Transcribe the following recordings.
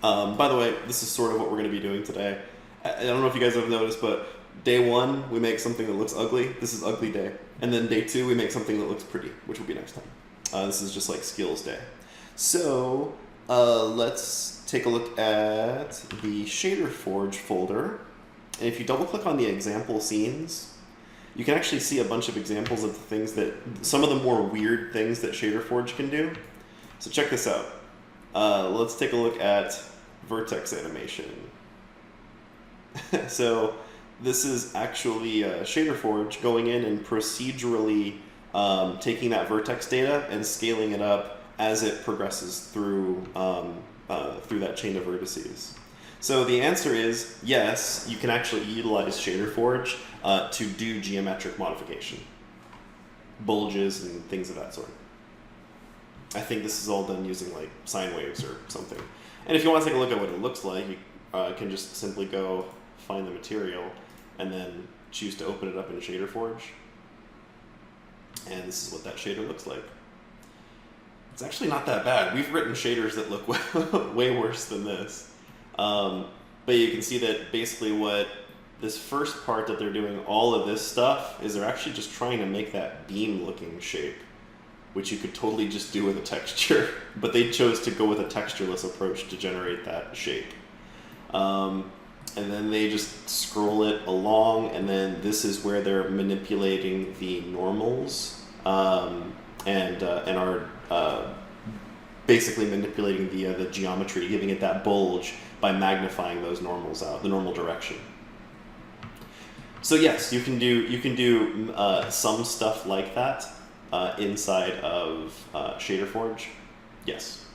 By the way, this is sort of what we're going to be doing today. I don't know if you guys have noticed, but day one, we make something that looks ugly. This is ugly day. And then day two, we make something that looks pretty, which will be next time. This is just like skills day. So let's take a look at the Shader Forge folder. And if you double click on the example scenes, you can actually see a bunch of examples of the things that, some of the more weird things that Shader Forge can do. So check this out. Let's take a look at vertex animation. So this is actually Shader Forge going in and procedurally taking that vertex data and scaling it up as it progresses through that chain of vertices. So the answer is yes, you can actually utilize Shader Forge to do geometric modification, bulges and things of that sort. I think this is all done using like sine waves or something. And if you want to take a look at what it looks like, you can just simply go find the material and then choose to open it up in Shader Forge. And this is what that shader looks like. It's actually not that bad. We've written shaders that look way worse than this. But you can see that basically what this first part that they're doing all of this stuff is they're actually just trying to make that beam looking shape, which you could totally just do with a texture, but they chose to go with a textureless approach to generate that shape. And then they just scroll it along, and then this is where they're manipulating the normals and are basically manipulating the geometry, giving it that bulge by magnifying those normals out, the normal direction. So yes, you can do some stuff like that inside of Shader Forge. Yes.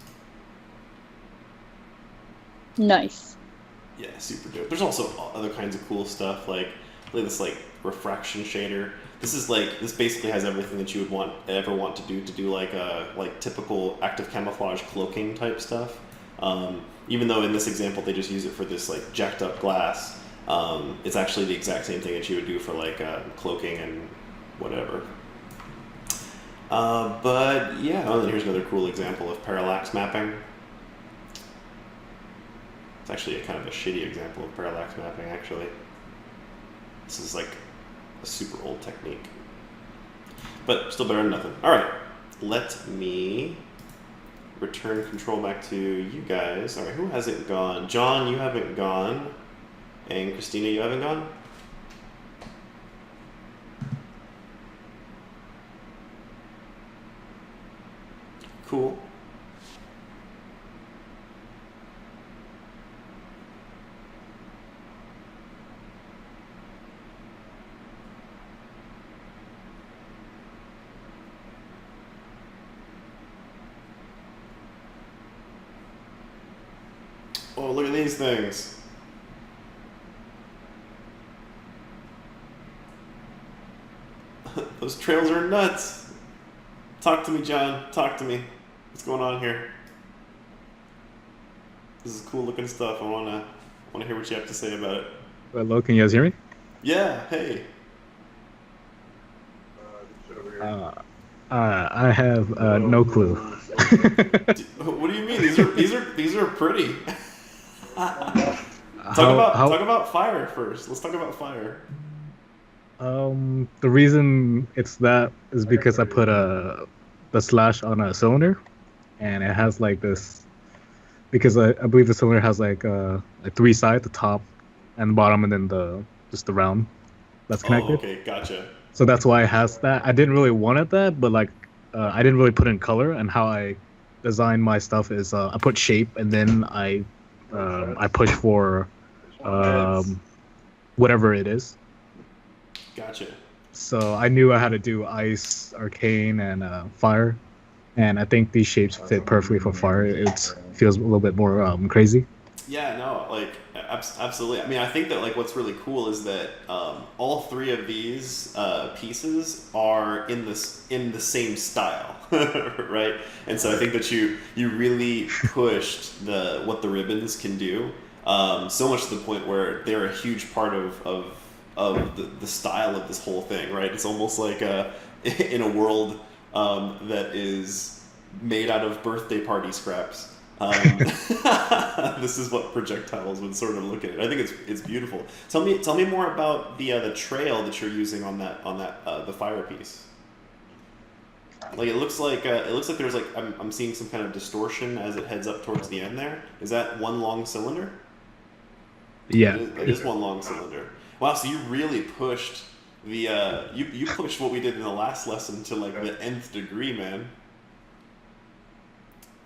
Nice. Yeah, super dope. There's also other kinds of cool stuff like this like refraction shader. This basically has everything that you would ever want to do like typical active camouflage cloaking type stuff. Even though in this example they just use it for this like jacked up glass, it's actually the exact same thing that you would do for like cloaking and whatever. But yeah, and here's another cool example of parallax mapping. It's actually a kind of a shitty example of parallax mapping, actually. This is like a super old technique. But still better than nothing. All right, let me return control back to you guys. All right, who hasn't gone? John, you haven't gone. And Christina, you haven't gone? Cool. Oh, look at these things. Those trails are nuts. Talk to me, John. Talk to me. What's going on here? This is cool looking stuff. I wanna hear what you have to say about it. Hello, can you guys hear me? Yeah. Hey. I have no clue. What do you mean? These are pretty. Talk about fire first. Let's talk about fire. The reason it's that is because I put the slash on a cylinder, and it has like this, because I believe the cylinder has like three sides, the top and bottom, and then just the round that's connected. Oh, okay, gotcha. So that's why it has that. I didn't really want it that, but like I didn't really put in color, and how I design my stuff is I put shape, and then I push for whatever it is. Gotcha. So I knew I had to do ice, arcane, and fire, and I think these shapes fit perfectly for fire. It feels a little bit more crazy. Yeah, no, like absolutely. I mean, I think that like what's really cool is that all three of these pieces are in the same style, right? And so I think that you really pushed what the ribbons can do, so much to the point where they're a huge part of the style of this whole thing, right? It's almost like in a world that is made out of birthday party scraps. This is what projectiles would sort of look at. I think it's beautiful. Tell me more about the trail that you're using on that the fire piece. Like it looks like there's like I'm seeing some kind of distortion as it heads up towards the end there. Is that one long cylinder? Yeah. It is one long cylinder. Wow, so you really pushed you pushed what we did in the last lesson to like the nth degree, man.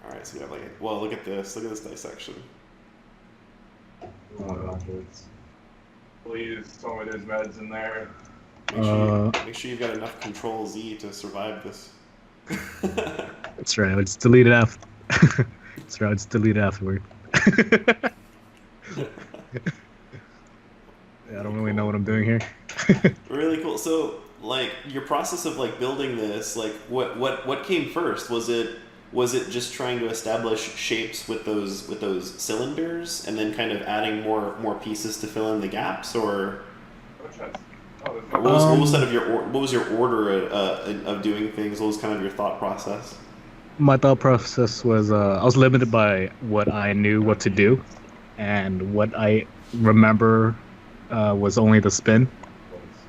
All right, so we have like, well, look at this dissection. Please tell me there's meds in there. Make sure you've got enough Control Z to survive this. That's right. I just delete it after. That's right. I just delete it afterward. Yeah, I don't really know what I'm doing here. Really cool. So, like, your process of like building this, like, what came first? Was it just trying to establish shapes with those cylinders, and then kind of adding more pieces to fill in the gaps, or what was your order of doing things? What was kind of your thought process? My thought process was I was limited by what I knew what to do, and what I remember was only the spin.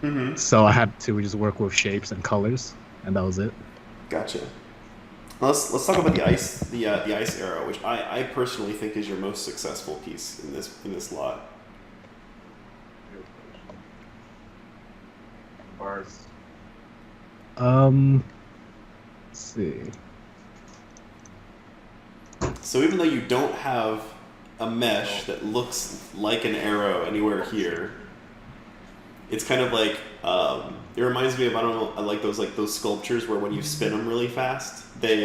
Mm-hmm. So I had to just work with shapes and colors, and that was it. Gotcha. Let's talk about the ice arrow, which I personally think is your most successful piece in this lot. Bars. Let's see. So even though you don't have a mesh that looks like an arrow anywhere here, it's kind of like it reminds me of, I don't know, I like those sculptures where when you spin them really fast, they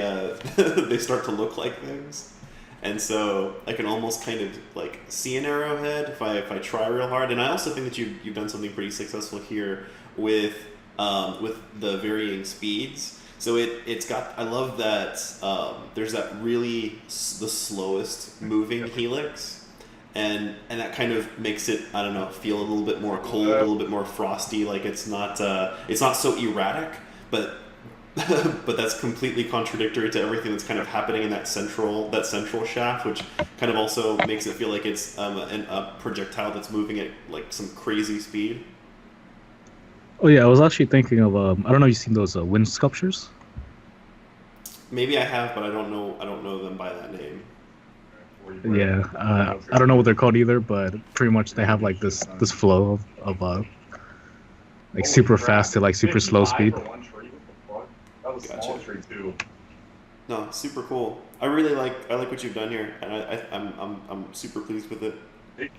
they start to look like things. And so I can almost kind of like see an arrowhead if I try real hard. And I also think that you've done something pretty successful here with the varying speeds. So it's got, I love that there's that really the slowest moving helix, and that kind of makes it, I don't know, feel a little bit more cold, a little bit more frosty. Like it's not so erratic, but but that's completely contradictory to everything that's kind of happening in that central shaft, which kind of also makes it feel like it's a projectile that's moving at like some crazy speed. Oh yeah, I was actually thinking of I don't know if you've seen those wind sculptures. Maybe I have, but I don't know them by that name. Yeah, I don't know what they're called either, but pretty much they have like this flow of like super fast to like super slow speed. That was a small tree too. No, super cool. I like what you've done here, and I'm super pleased with it.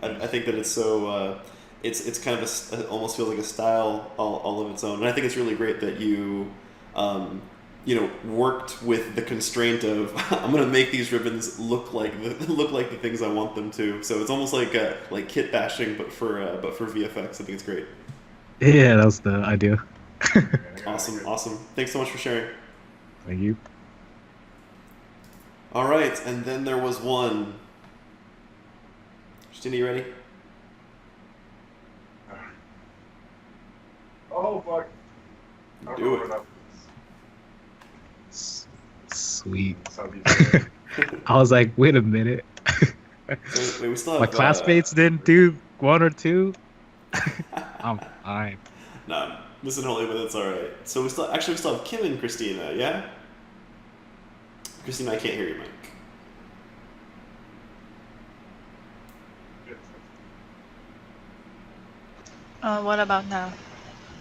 I think that it's so it's kind of it almost feels like a style all of its own, and I think it's really great that you worked with the constraint of I'm gonna make these ribbons look like the things I want them to. So it's almost like kit bashing, but for VFX. I think it's great. Yeah, that was the idea. Awesome. Thanks so much for sharing. Thank you. All right, and then there was one. Christina, you ready? Oh fuck! Do it. Sweet. I was like, wait a minute. So, wait, we still have, my classmates didn't do one or two. I'm fine. Nah, missing Holy, but that's all right. So we still have Kim and Christina, yeah? Christina, I can't hear your mic. What about now?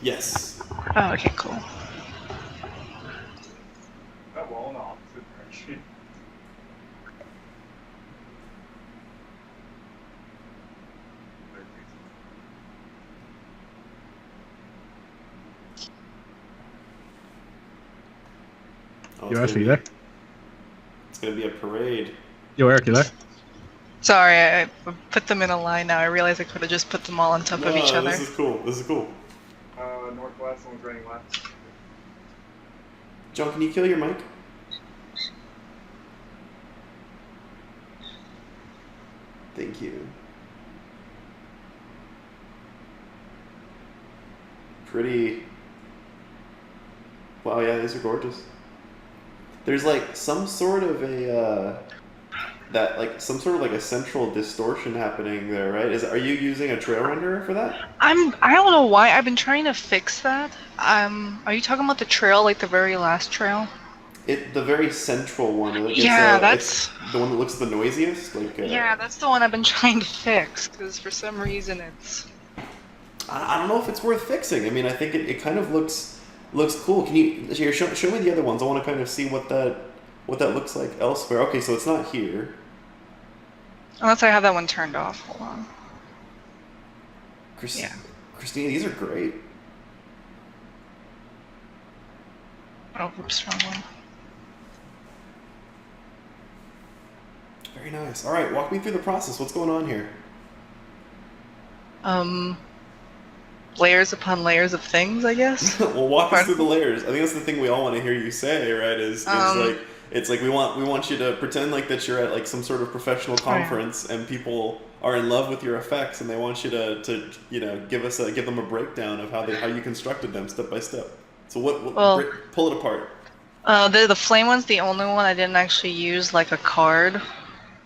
Yes. Oh, okay, cool. That wall in the opposite direction. Oh, Yo, Ashley, you there? It's gonna be a parade. Yo, Eric, you there? Sorry, I put them in a line now. I realized I could have just put them all on top of each other. This is cool. Northwest, someone's running left. John, can you kill your mic? Thank you. Pretty. Wow, yeah, these are gorgeous. There's like some sort of a that like some sort of like a central distortion happening there, right? Are you using a trail renderer for that? I don't know why. I've been trying to fix that. Are you talking about the trail, like the very last trail? The very central one. Like Yeah, it's the one that looks the noisiest. Like yeah, that's the one I've been trying to fix because for some reason it's. I don't know if it's worth fixing. I mean, I think it kind of looks cool. Can you here, show me the other ones? I want to kind of see what that looks like elsewhere. Okay, so it's not here. Unless I have that one turned off. Hold on. Yeah. Christina, these are great. Oh, oops, wrong one. Very nice. All right, walk me through the process. What's going on here? Layers upon layers of things, I guess. Well, walk us through the layers. I think that's the thing we all want to hear you say, right? Is like it's like we want you to pretend like that you're at like some sort of professional conference and people are in love with your effects and they want you to you know give them a breakdown of how you constructed them step by step. So pull it apart. The flame one's the only one I didn't actually use like a card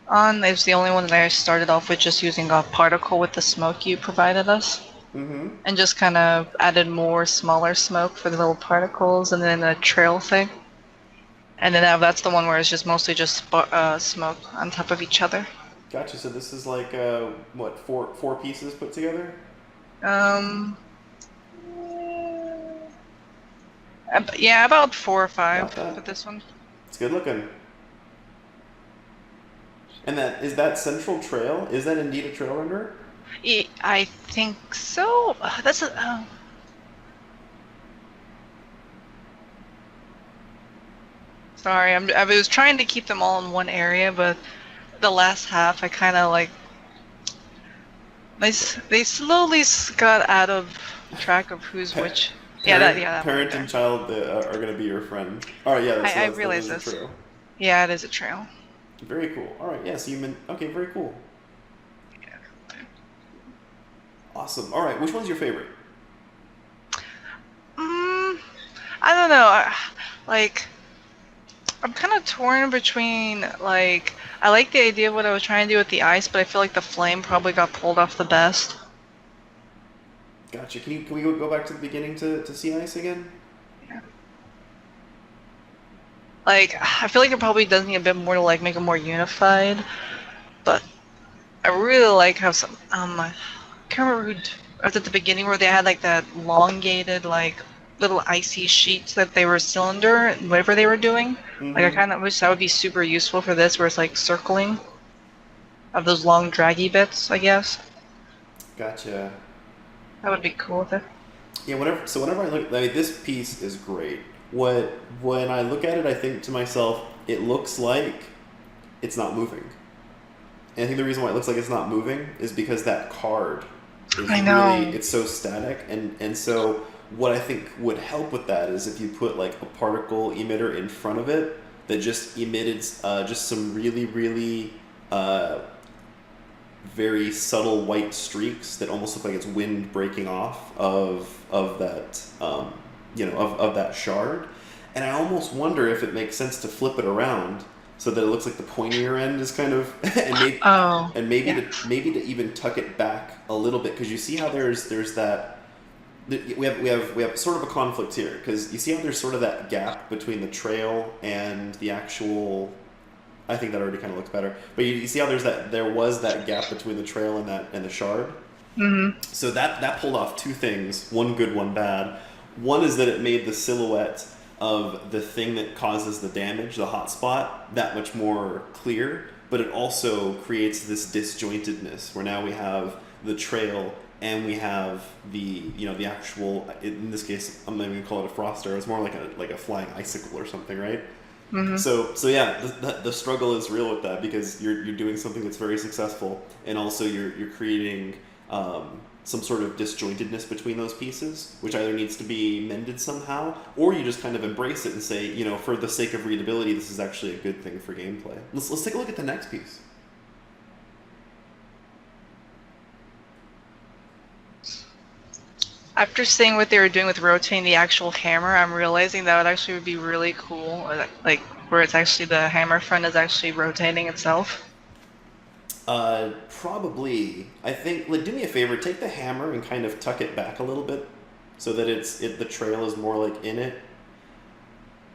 on. It's the only one that I started off with just using a particle with the smoke you provided us. Mm-hmm. And just kind of added more smaller smoke for the little particles and then a trail thing. And then that's the one where it's just mostly just smoke on top of each other. Gotcha. So this is like what four pieces put together? Yeah, about 4 or 5 with this one. It's good looking. And that central trail? Is that indeed a trail renderer? I think so. That's a. Sorry, I was trying to keep them all in one area, but the last half I kind of like. They slowly got out of track of who's which. That parent and child are going to be your friend. All right, yeah. I realize this. Trail. Yeah, it is a trail. Very cool. All right, yeah. So okay, very cool. Yeah. Awesome. All right, which one's your favorite? I don't know. I'm kind of torn between like I like the idea of what I was trying to do with the ice, but I feel like the flame probably got pulled off the best. Gotcha. Can we go back to the beginning to see ice again? Yeah. Like I feel like it probably does need a bit more to like make it more unified, but I really like how some I can't remember who was at the beginning where they had like that elongated like little icy sheets that they were cylinder whatever they were doing. Mm-hmm. Like I kind of wish that would be super useful for this, where it's like circling of those long draggy bits, I guess. Gotcha. That would be cool with it. Yeah. Whenever I look, like this piece is great. When I look at it, I think to myself, it looks like it's not moving. And I think the reason why it looks like it's not moving is because that card is it's so static, and so what I think would help with that is if you put like a particle emitter in front of it that just emitted just some really, really very subtle white streaks that almost look like it's wind breaking off of that of that shard. And I almost wonder if it makes sense to flip it around so that it looks like the pointier end is kind of maybe to even tuck it back a little bit, because you see how there's that we have sort of a conflict here, because you see how there's sort of that gap between the trail and the actual. I think that already kind of looks better, but you see how there was that gap between the trail and the shard. Mm-hmm. So that pulled off two things, one good, one bad. One is that it made the silhouette of the thing that causes the damage, the hot spot, that much more clear, but it also creates this disjointedness where now we have the trail and we have the actual, in this case I'm not even gonna call it a froster, it's more like a flying icicle or something, right? Mm-hmm. So yeah, the struggle is real with that, because you're doing something that's very successful, and also you're creating some sort of disjointedness between those pieces, which either needs to be mended somehow, or you just kind of embrace it and say, for the sake of readability, this is actually a good thing for gameplay. Let's take a look at the next piece. After seeing what they were doing with rotating the actual hammer, I'm realizing that would actually be really cool. Like where it's actually the hammer front is actually rotating itself. Probably. I think. Like, do me a favor. Take the hammer and kind of tuck it back a little bit, so that the trail is more like in it.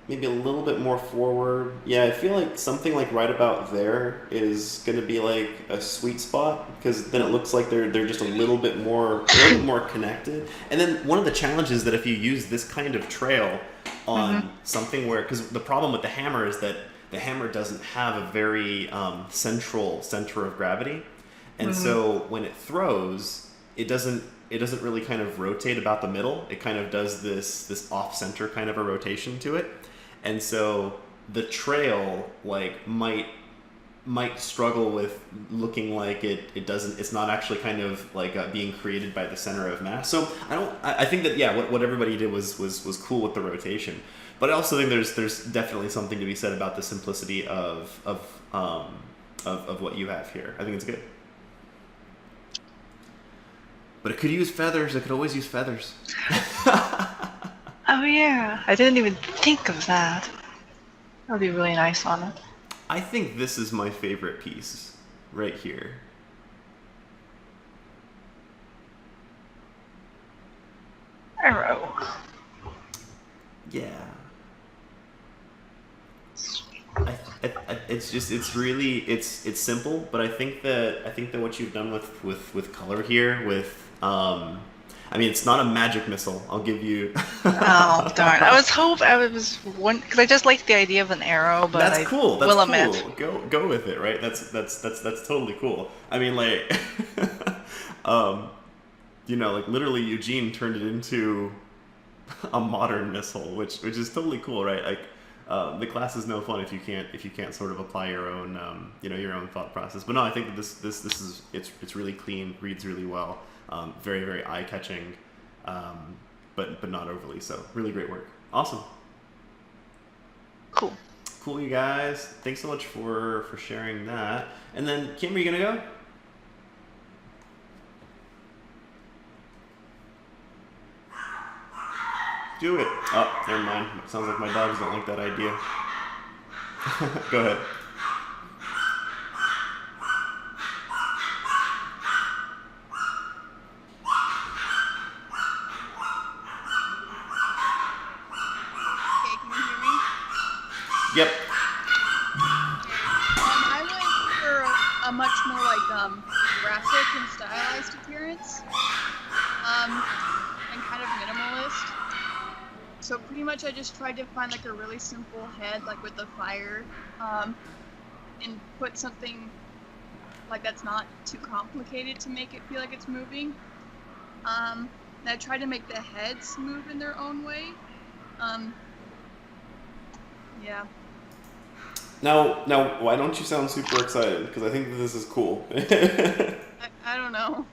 Maybe a little bit more forward. Yeah, I feel like something like right about there is gonna be like a sweet spot, because then it looks like they're just a little bit more connected. And then one of the challenges that if you use this kind of trail on something where, because the problem with the hammer is that the hammer doesn't have a very central center of gravity, and so when it throws, it doesn't really kind of rotate about the middle. It kind of does this off center kind of a rotation to it. And so the trail like might struggle with looking like it's not actually kind of like being created by the center of mass. So I think that, yeah, what everybody did was cool with the rotation. But I also think there's definitely something to be said about the simplicity of what you have here. I think it's good. But it could use feathers. It could always use feathers. Oh yeah, I didn't even think of that. That would be really nice on it. I think this is my favorite piece right here. Arrow. Yeah. It's simple, but I think that what you've done with color here, with I mean, it's not a magic missile. I'll give you. Oh darn! I was one because I just like the idea of an arrow, but that's cool. That's will cool. admit. Go with it, right? That's totally cool. I mean, like, like literally Eugene turned it into a modern missile, which is totally cool, right? Like, the class is no fun if you can't sort of apply your own your own thought process. But no, I think that this is it's really clean, reads really well. Very, very eye-catching, but not overly so. Really great work. Awesome. Cool. Cool, you guys. Thanks so much for sharing that. And then, Kim, are you gonna go? Do it. Oh, never mind. Sounds like my dogs don't like that idea. Go ahead. Yep. I went for a much more like graphic and stylized appearance, and kind of minimalist. So pretty much I just tried to find like a really simple head, like with the fire, and put something like that's not too complicated to make it feel like it's moving. And I tried to make the heads move in their own way. Yeah. Now, why don't you sound super excited? Because I think that this is cool. I don't know.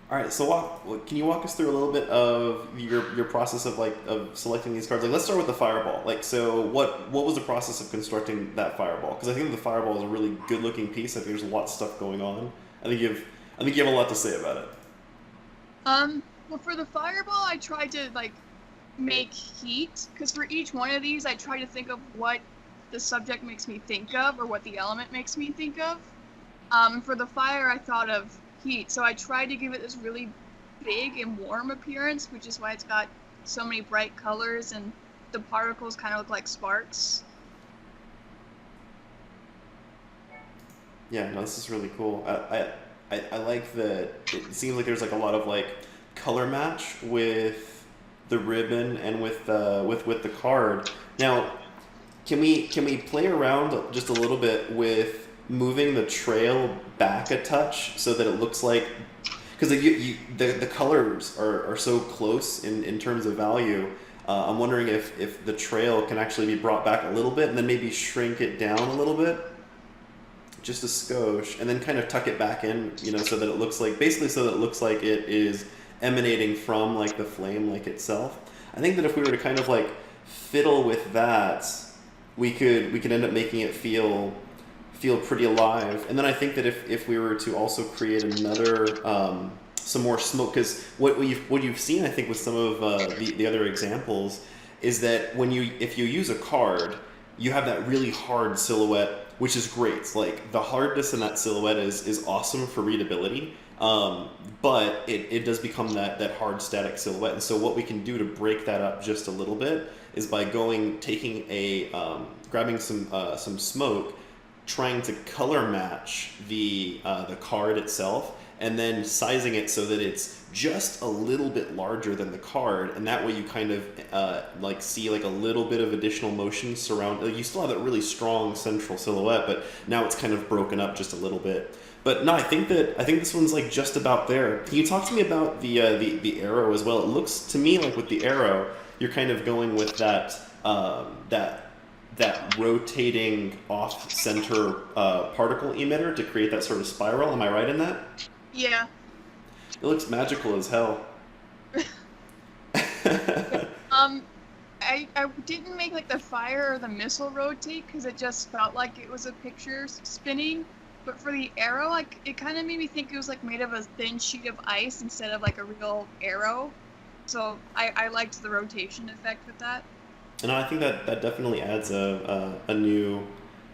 All right, so can you walk us through a little bit of your process of selecting these cards? Like, let's start with the fireball. Like, so what was the process of constructing that fireball? Because I think the fireball is a really good looking piece. I think there's a lot of stuff going on. I think you have a lot to say about it. Well, for the fireball, I tried to like make heat, because for each one of these I try to think of what the subject makes me think of, or what the element makes me think of. For the fire, I thought of heat, so I tried to give it this really big and warm appearance, which is why it's got so many bright colors and the particles kind of look like sparks. Yeah, no, this is really cool. I like that it seems like there's like a lot of like color match with the ribbon and with the card. Now, can we play around just a little bit with moving the trail back a touch so that it looks like, because the colors are so close in terms of value. I'm wondering if the trail can actually be brought back a little bit and then maybe shrink it down a little bit, just a skosh, and then kind of tuck it back in, so that it looks like it is emanating from like the flame like itself. I think that if we were to kind of like fiddle with that, we could end up making it feel pretty alive. And then I think that if we were to also create another some more smoke, because what you've seen I think with some of the other examples is that if you use a card, you have that really hard silhouette which is great. Like the hardness in that silhouette is awesome for readability, but it does become that hard static silhouette. And so what we can do to break that up just a little bit is by taking grabbing some smoke, trying to color match the card itself, and then sizing it so that it's just a little bit larger than the card, and that way you kind of like see like a little bit of additional motion surround. Like you still have that really strong central silhouette, but now it's kind of broken up just a little bit. But no, I think this one's like just about there. Can you talk to me about the arrow as well? It looks to me like with the arrow, you're kind of going with that rotating off-center particle emitter to create that sort of spiral. Am I right in that? Yeah. It looks magical as hell. I didn't make like the fire or the missile rotate because it just felt like it was a picture spinning. But for the arrow, like it kind of made me think it was like made of a thin sheet of ice instead of like a real arrow. So I liked the rotation effect with that. And I think that definitely adds a new,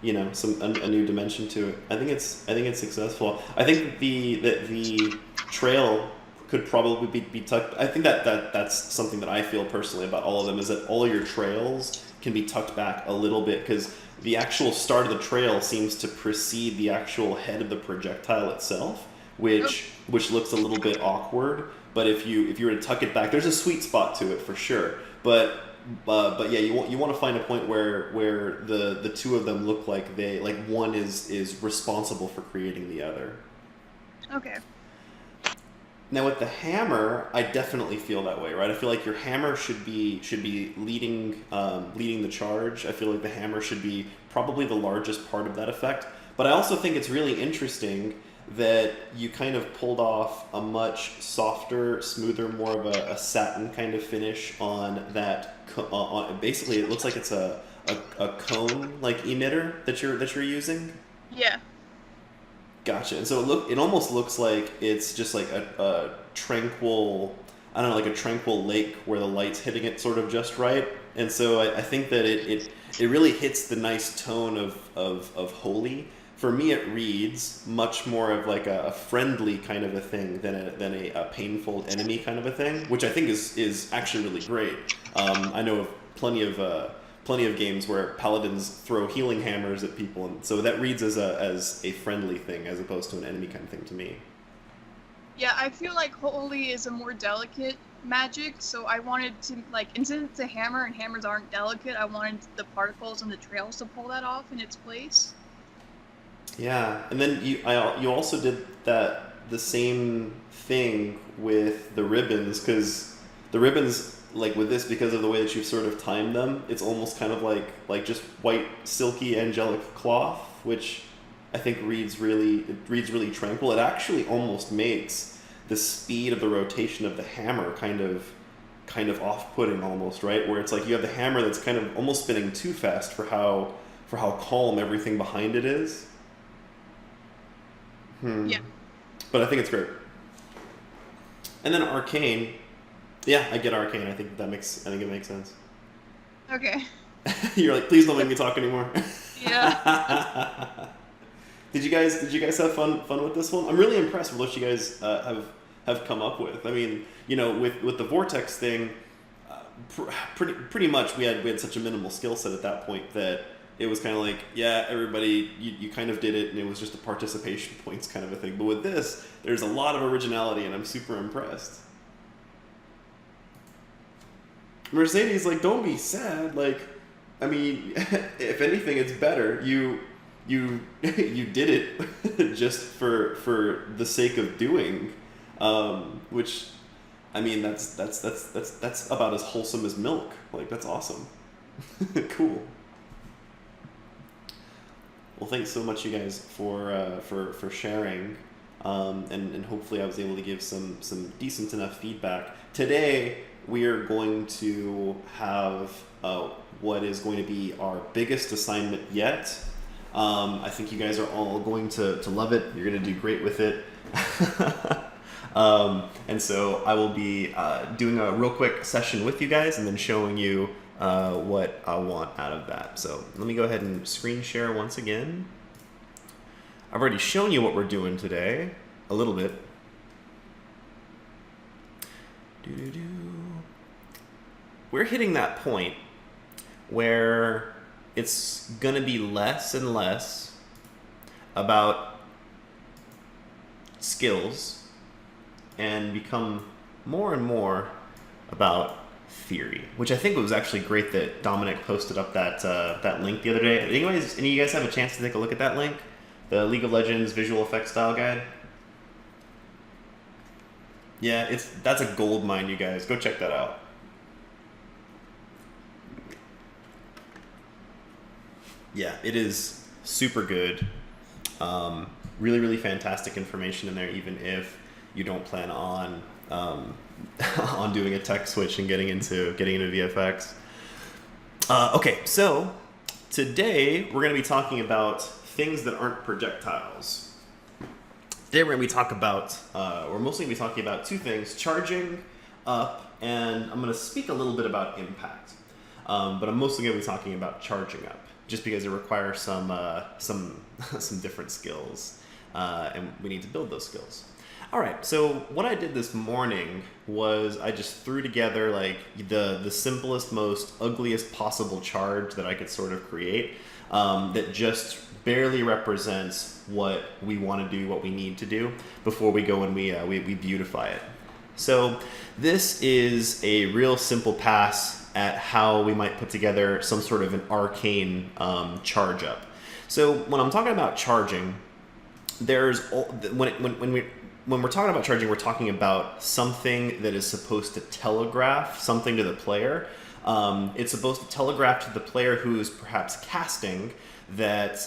a new dimension to it. I think it's successful. I think the trail could probably be tucked. I think that's something that I feel personally about all of them, is that all of your trails can be tucked back a little bit, because the actual start of the trail seems to precede the actual head of the projectile itself, which looks a little bit awkward. But if you were to tuck it back, there's a sweet spot to it for sure. But yeah, you want to find a point where the two of them look like one is responsible for creating the other. Okay. Now with the hammer, I definitely feel that way, right? I feel like your hammer should be leading the charge. I feel like the hammer should be probably the largest part of that effect. But I also think it's really interesting that you kind of pulled off a much softer, smoother, more of a satin kind of finish on that. Basically, it looks like it's a cone like emitter that you're using. Yeah. Gotcha. And so it almost looks like it's just like a tranquil, I don't know, like a tranquil lake where the light's hitting it sort of just right. And so I think that it really hits the nice tone of holy. For me, it reads much more of like a friendly kind of a thing than a painful enemy kind of a thing, which I think is actually really great. I know of plenty of games where paladins throw healing hammers at people, and so that reads as a friendly thing as opposed to an enemy kind of thing to me. Yeah, I feel like holy is a more delicate magic, so I wanted to, like, instead it's a hammer and hammers aren't delicate, I wanted the particles and the trails to pull that off in its place. Yeah, and then you also did the same thing with the ribbons, because the ribbons, like with this, because of the way that you've sort of timed them, it's almost kind of like just white, silky, angelic cloth, which I think reads really tranquil. It actually almost makes the speed of the rotation of the hammer kind of off-putting almost, right? Where it's like you have the hammer that's kind of almost spinning too fast for how calm everything behind it is. Yeah. But I think it's great. And then Arcane. Yeah, I get Arcane. I think it makes sense. Okay. You're like, please don't make me talk anymore. Yeah. Did you guys have fun with this one? I'm really impressed with what you guys have come up with. I mean, with the Vortex thing, pretty much we had such a minimal skill set at that point that it was kind of like, yeah, everybody, you kind of did it, and it was just a participation points kind of a thing. But with this, there's a lot of originality, and I'm super impressed. Mercedes, like, don't be sad. Like, I mean, if anything, it's better. You did it just for the sake of doing, which, I mean, that's about as wholesome as milk. Like, that's awesome. Cool. Well, thanks so much, you guys, for sharing, and hopefully I was able to give some decent enough feedback. Today, we are going to have what is going to be our biggest assignment yet. I think you guys are all going to love it. You're going to do great with it. And so I will be doing a real quick session with you guys and then showing you what I want out of that. So let me go ahead and screen share once again. I've already shown you what we're doing today, a little bit. Doo-doo-doo. We're hitting that point where it's going to be less and less about skills and become more and more about theory, which I think was actually great that Dominic posted up that that link the other day. Anyways, any of you guys have a chance to take a look at that link? The League of Legends visual effects style guide? Yeah, that's a gold mine, you guys. Go check that out. Yeah, it is super good. Really, really fantastic information in there, even if you don't plan on on doing a tech switch and getting into VFX. Okay, so today we're going to be talking about things that aren't projectiles. Today we're going to be talking about, we're mostly going to be talking about two things: charging up, and I'm going to speak a little bit about impact. But I'm mostly going to be talking about charging up, just because it requires some different skills, and we need to build those skills. All right, so what I did this morning was I just threw together like the simplest, most ugliest possible charge that I could sort of create, that just barely represents what we want to do, what we need to do before we go and we beautify it. So this is a real simple pass at how we might put together some sort of an arcane charge up. So when I'm talking about charging, there's when we're talking about charging, we're talking about something that is supposed to telegraph something to the player. It's supposed to telegraph to the player who is perhaps casting that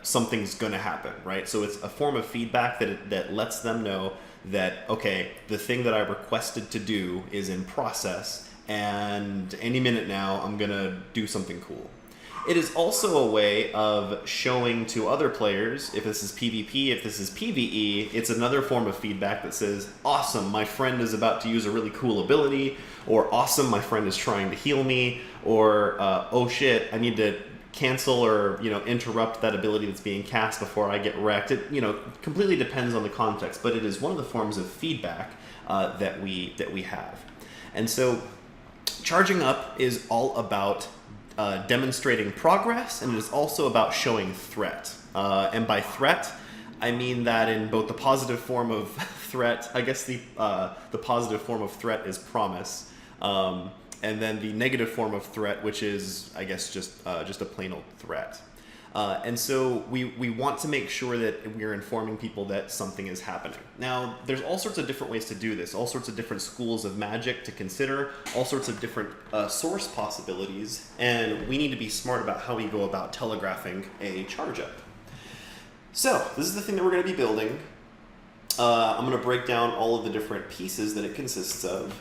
something's going to happen, right? So it's a form of feedback that lets them know that, okay, the thing that I requested to do is in process, and any minute now I'm going to do something cool. It is also a way of showing to other players, if this is PvP, if this is PvE, it's another form of feedback that says, awesome, my friend is about to use a really cool ability, or awesome, my friend is trying to heal me, or oh shit, I need to cancel or interrupt that ability that's being cast before I get wrecked. It completely depends on the context, but it is one of the forms of feedback that we have. And so charging up is all about demonstrating progress, and it is also about showing threat. And by threat, I mean that in both the positive form of threat, I guess the positive form of threat is promise, and then the negative form of threat, which is, I guess, just a plain old threat. And so we want to make sure that we're informing people that something is happening. Now, there's all sorts of different ways to do this, all sorts of different schools of magic to consider, all sorts of different source possibilities, and we need to be smart about how we go about telegraphing a charge up. So, this is the thing that we're going to be building. I'm going to break down all of the different pieces that it consists of,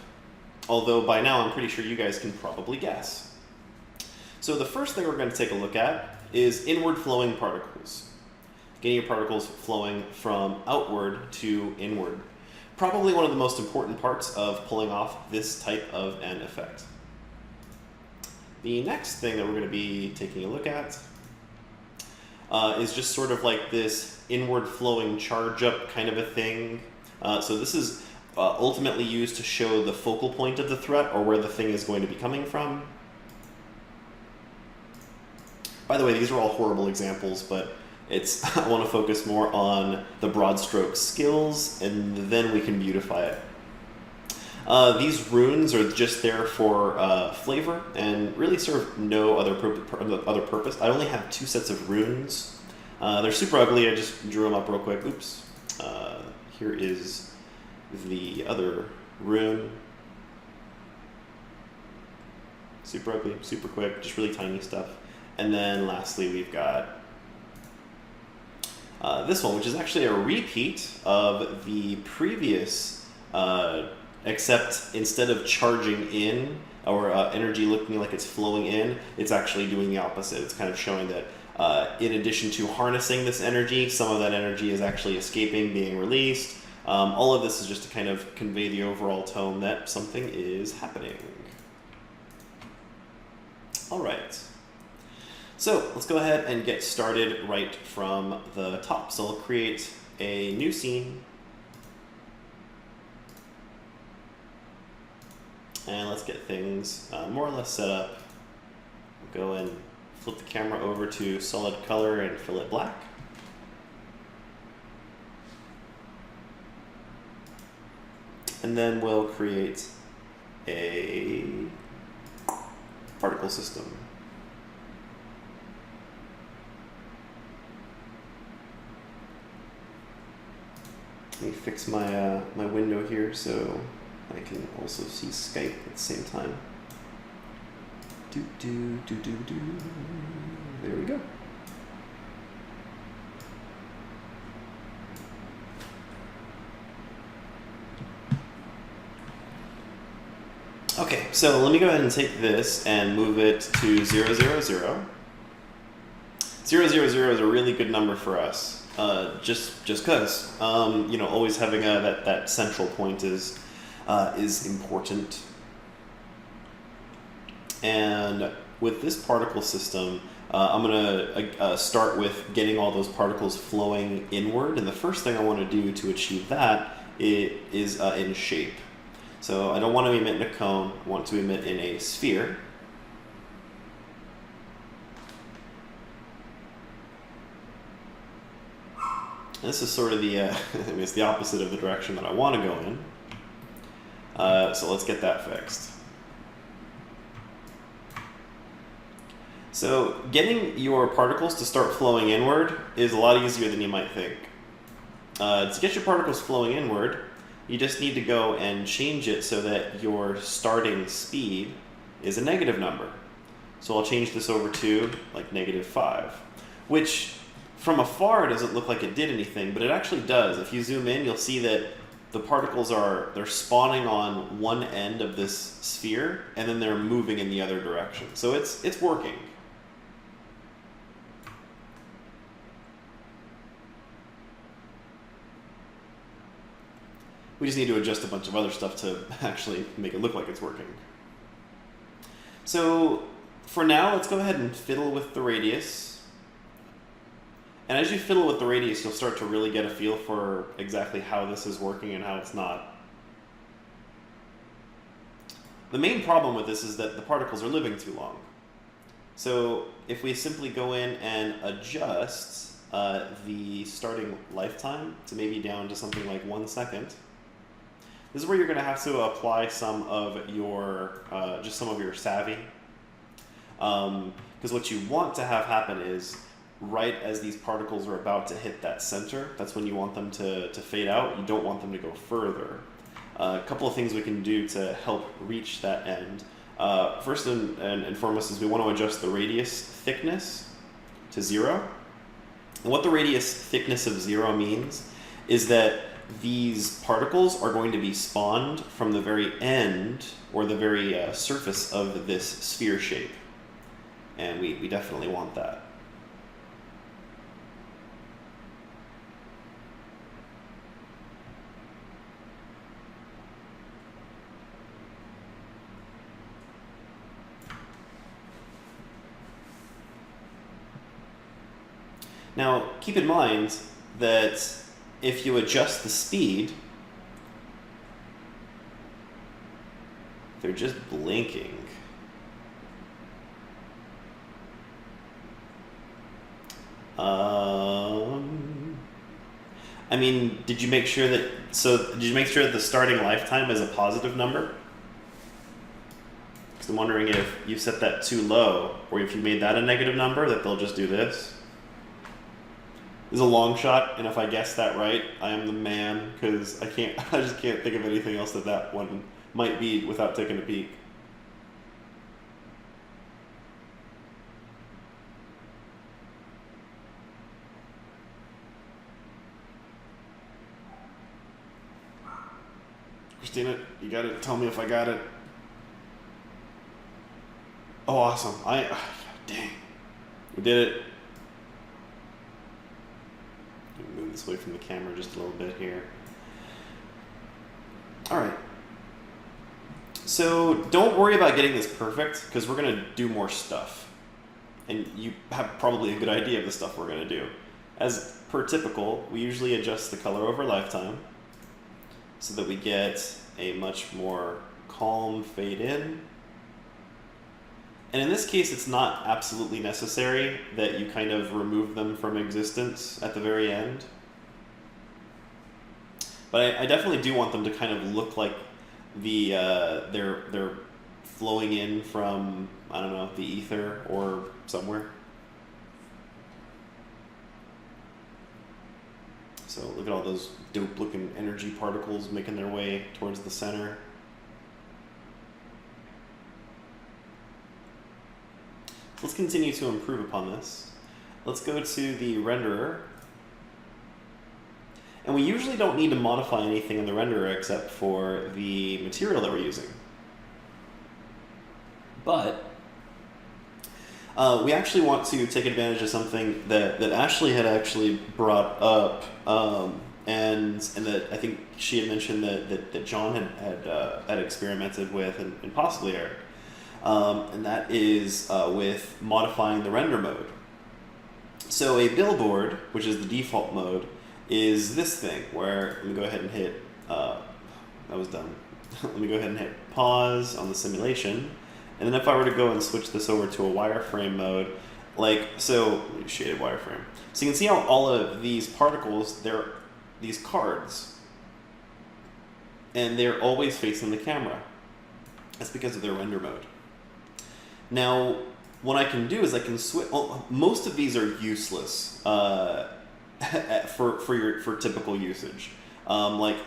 although by now I'm pretty sure you guys can probably guess. So the first thing we're going to take a look at is inward flowing particles. Getting your particles flowing from outward to inward. Probably one of the most important parts of pulling off this type of an effect. The next thing that we're going to be taking a look at is just sort of like this inward flowing charge up kind of a thing. So this is ultimately used to show the focal point of the threat, or where the thing is going to be coming from. By the way, these are all horrible examples, but I want to focus more on the broad stroke skills, and then we can beautify it. These runes are just there for flavor and really serve no other purpose. I only have 2 sets of runes. They're super ugly. I just drew them up real quick. Oops. Here is the other rune. Super ugly, super quick, just really tiny stuff. And then lastly, we've got this one, which is actually a repeat of the previous, except instead of charging in or energy looking like it's flowing in, it's actually doing the opposite. It's kind of showing that in addition to harnessing this energy, some of that energy is actually escaping, being released. All of this is just to kind of convey the overall tone that something is happening. All right. So let's go ahead and get started right from the top. So I'll create a new scene. And let's get things more or less set up. We'll go and flip the camera over to solid color and fill it black. And then we'll create a particle system. Let me fix my my window here so I can also see Skype at the same time. Do do do do do. There we go. Okay, so let me go ahead and take this and move it to 0, 0, 0. 0, 0, 0 is a really good number for us. Just because you know, always having that central point is important. And with this particle system, I'm gonna start with getting all those particles flowing inward. And the first thing I want to do to achieve that is in shape. So I don't want to emit in a cone. I want to emit in a sphere. This is sort of the, I mean, it's the opposite of the direction that I want to go in. So let's get that fixed. So getting your particles to start flowing inward is a lot easier than you might think. To get your particles flowing inward, you just need to go and change it so that your starting speed is a negative number. So I'll change this over to like -5, which from afar doesn't look like it did anything, but it actually does. If you zoom in, you'll see that the particles they're spawning on one end of this sphere, and then they're moving in the other direction. So it's working. We just need to adjust a bunch of other stuff to actually make it look like it's working. So for now, let's go ahead and fiddle with the radius. And as you fiddle with the radius, you'll start to really get a feel for exactly how this is working and how it's not. The main problem with this is that the particles are living too long. So if we simply go in and adjust the starting lifetime to maybe down to something like 1 second, this is where you're going to have to apply some of your, just some of your savvy. Because what you want to have happen is, right as these particles are about to hit that center, that's when you want them to fade out. You don't want them to go further. A couple of things we can do to help reach that end. First and foremost is we want to adjust the radius thickness to 0. And what the radius thickness of 0 means is that these particles are going to be spawned from the very end or the very surface of this sphere shape. And we definitely want that. Now, keep in mind that if you adjust the speed, they're just blinking. I mean, did you make sure that the starting lifetime is a positive number? Because I'm wondering if you set that too low, or if you made that a negative number, that they'll just do this. This is a long shot, and if I guess that right, I am the man, because I just can't think of anything else that one might be without taking a peek. Christina, you got it. Tell me if I got it. Oh, awesome. Dang. We did it. Move this away from the camera just a little bit here. All right. So don't worry about getting this perfect, because we're going to do more stuff. and you have probably a good idea of the stuff we're going to do. As per typical, we usually adjust the color over lifetime so that we get a much more calm fade in. And in this case, it's not absolutely necessary that you kind of remove them from existence at the very end. But I definitely do want them to kind of look like they're flowing in from, I don't know, the ether or somewhere. So look at all those dope looking energy particles making their way towards the center. Let's continue to improve upon this. Let's go to the renderer. And we usually don't need to modify anything in the renderer except for the material that we're using. But we actually want to take advantage of something that Ashley had actually brought up, and that I think she had mentioned that John had experimented with, and possibly Eric, and that is with modifying the render mode. So a billboard, which is the default mode, is this thing where, let me go ahead and hit, that was done. Let me go ahead and hit pause on the simulation. And then if I were to go and switch this over to a wireframe mode, like, so, shaded wireframe. So you can see how all of these particles, they're these cards. And they're always facing the camera. That's because of their render mode. Now, what I can do is I can switch, most of these are useless for typical usage. Like,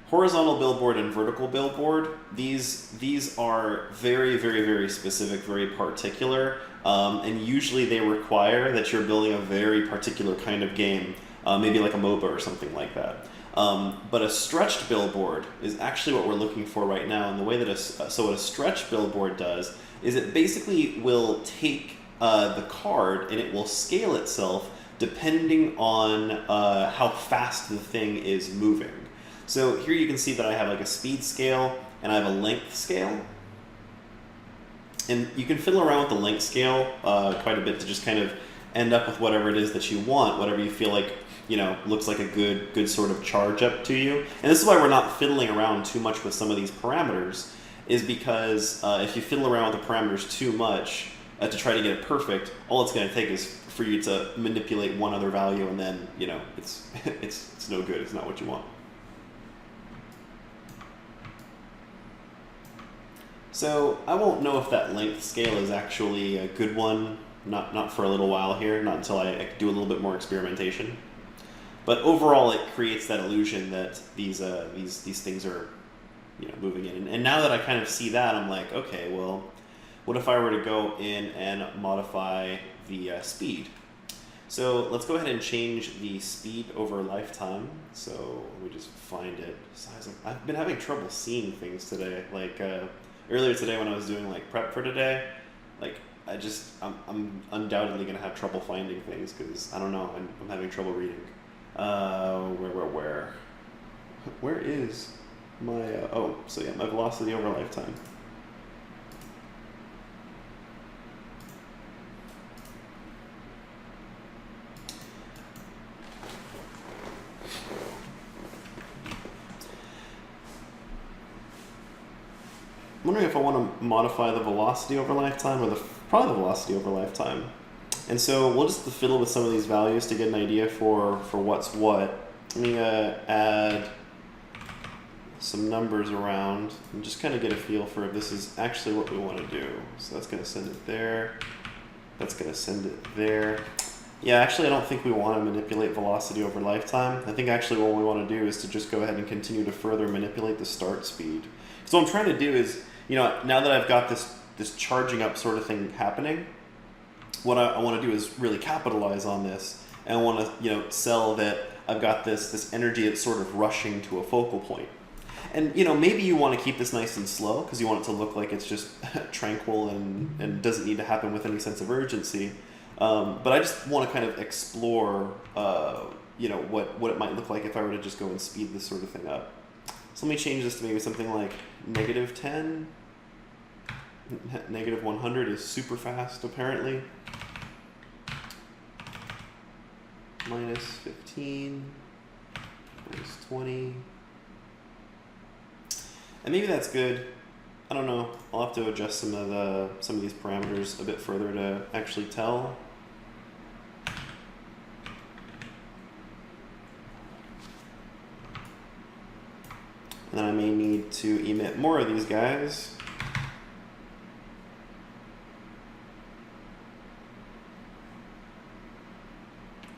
horizontal billboard and vertical billboard, these are very, very, very specific, very particular, and usually they require that you're building a very particular kind of game, maybe like a MOBA or something like that. But a stretched billboard is actually what we're looking for right now, and the way that so what a stretched billboard does is it basically will take the card and it will scale itself depending on how fast the thing is moving. So here you can see that I have like a speed scale and I have a length scale. And you can fiddle around with the length scale quite a bit to just kind of end up with whatever it is that you want, whatever you feel like, you know, looks like a good sort of charge up to you. And this is why we're not fiddling around too much with some of these parameters, is because if you fiddle around with the parameters too much to try to get it perfect, all it's going to take is for you to manipulate one other value, and then, you know, it's no good. It's not what you want. So I won't know if that length scale is actually a good one, not for a little while here, not until I do a little bit more experimentation. But overall, it creates that illusion that these things are, you know, moving in. And now that I kind of see that, I'm like, okay, well, what if I were to go in and modify the speed? So let's go ahead and change the speed over lifetime. So let me just find it. I've been having trouble seeing things today. Like earlier today when I was doing like prep for today, like I'm undoubtedly gonna have trouble finding things because I don't know. I'm having trouble reading. Where is my oh, so yeah, my velocity over lifetime. I'm wondering if I want to modify the velocity over lifetime or probably the velocity over lifetime. And so we'll just fiddle with some of these values to get an idea for what's what. Let me add some numbers around and just kind of get a feel for if this is actually what we want to do. So that's going to send it there. That's going to send it there. Yeah, actually I don't think we want to manipulate velocity over lifetime. I think actually what we want to do is to just go ahead and continue to further manipulate the start speed. So what I'm trying to do is, you know, now that I've got this charging up sort of thing happening, what I want to do is really capitalize on this, and I want to, you know, sell that I've got this energy that's sort of rushing to a focal point. And, you know, maybe you want to keep this nice and slow because you want it to look like it's just tranquil and doesn't need to happen with any sense of urgency. But I just want to kind of explore, you know, what it might look like if I were to just go and speed this sort of thing up. So let me change this to maybe something like -10. -100 is super fast, apparently. minus 15, minus 20. And maybe that's good. I don't know. I'll have to adjust some of these parameters a bit further to actually tell. And then I may need to emit more of these guys.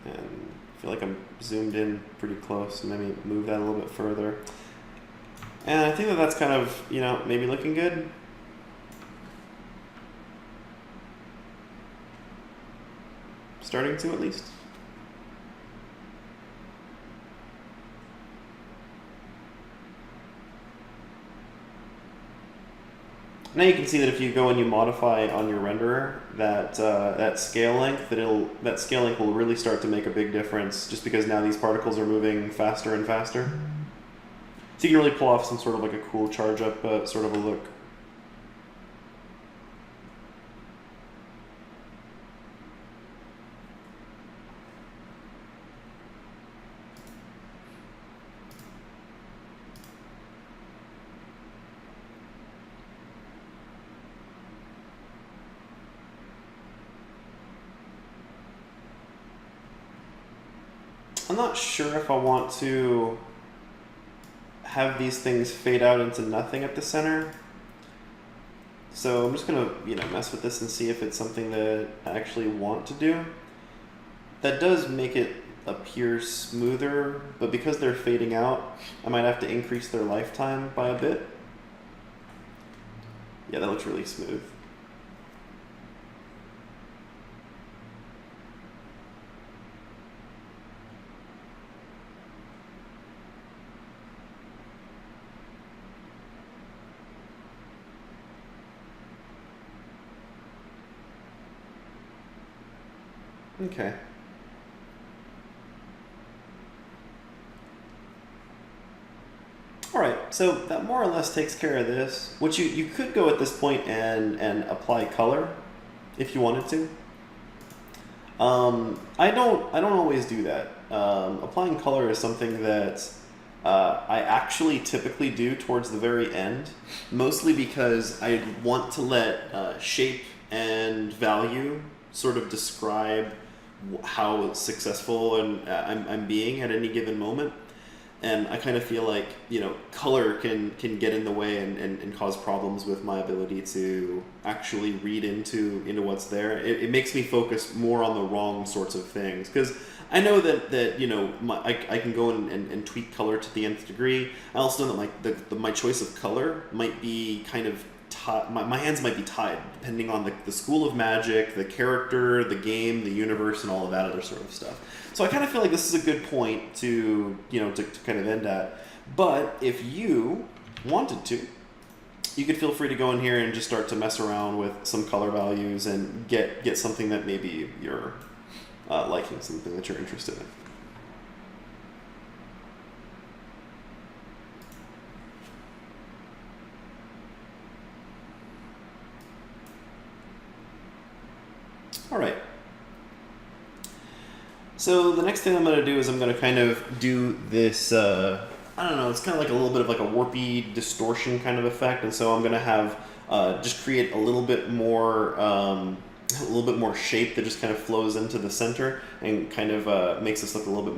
And I feel like I'm zoomed in pretty close, and maybe move that a little bit further. And I think that that's kind of, you know, maybe looking good. Starting to, at least. Now you can see that if you go and you modify on your renderer that that scale length, that scale length will really start to make a big difference, just because now these particles are moving faster and faster. So you can really pull off some sort of like a cool charge up sort of a look. I'm not sure if I want to have these things fade out into nothing at the center. So I'm just gonna, you know, mess with this and see if it's something that I actually want to do. That does make it appear smoother, but because they're fading out, I might have to increase their lifetime by a bit. Yeah, that looks really smooth. Okay. All right, so that more or less takes care of this. Which you could go at this point and apply color if you wanted to. I don't always do that. Applying color is something that I actually typically do towards the very end, mostly because I want to let shape and value sort of describe how successful and I'm being at any given moment. And I kind of feel like, you know, color can get in the way and cause problems with my ability to actually read into what's there. It makes me focus more on the wrong sorts of things, because I know that you know, I can go and tweak color to the nth degree. I also know that my choice of color might be kind of my hands might be tied depending on the school of magic, the character, the game, the universe, and all of that other sort of stuff. So I kind of feel like this is a good point to, you know, to kind of end at. But if you wanted to, you could feel free to go in here and just start to mess around with some color values and get something that maybe you're liking, something that you're interested in. All right. So the next thing I'm going to do is I'm going to kind of do this, I don't know, it's kind of like a little bit of like a warpy distortion kind of effect. And so I'm going to have just create a little bit more shape that just kind of flows into the center and kind of makes this look a little bit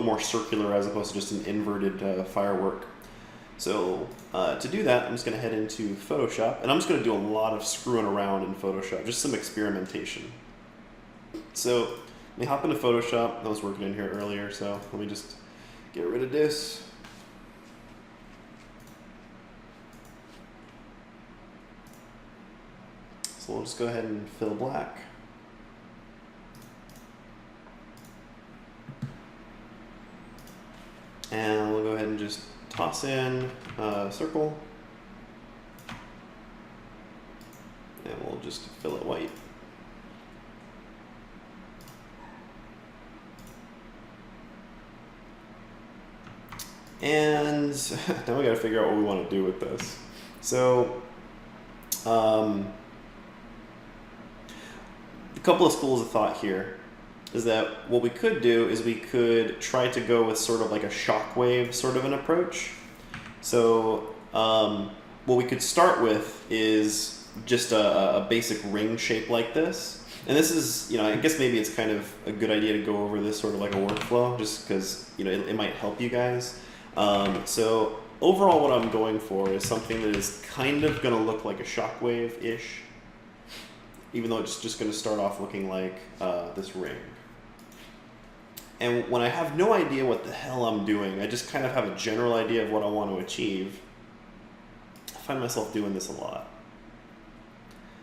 more circular as opposed to just an inverted firework. So to do that, I'm just going to head into Photoshop, and I'm just going to do a lot of screwing around in Photoshop, just some experimentation. So let me hop into Photoshop. I was working in here earlier, so let me just get rid of this. So we'll just go ahead and fill black. And we'll go ahead and just toss in a circle. And we'll just fill it white. And now we got to figure out what we want to do with this. So, a couple of schools of thought here. is that what we could do is we could try to go with sort of like a shockwave sort of an approach. So what we could start with is just a basic ring shape like this. And this is, you know, I guess maybe it's kind of a good idea to go over this sort of like a workflow just because, you know, it might help you guys. So overall what I'm going for is something that is kind of going to look like a shockwave-ish, even though it's just going to start off looking like this ring. And when I have no idea what the hell I'm doing, I just kind of have a general idea of what I want to achieve, I find myself doing this a lot.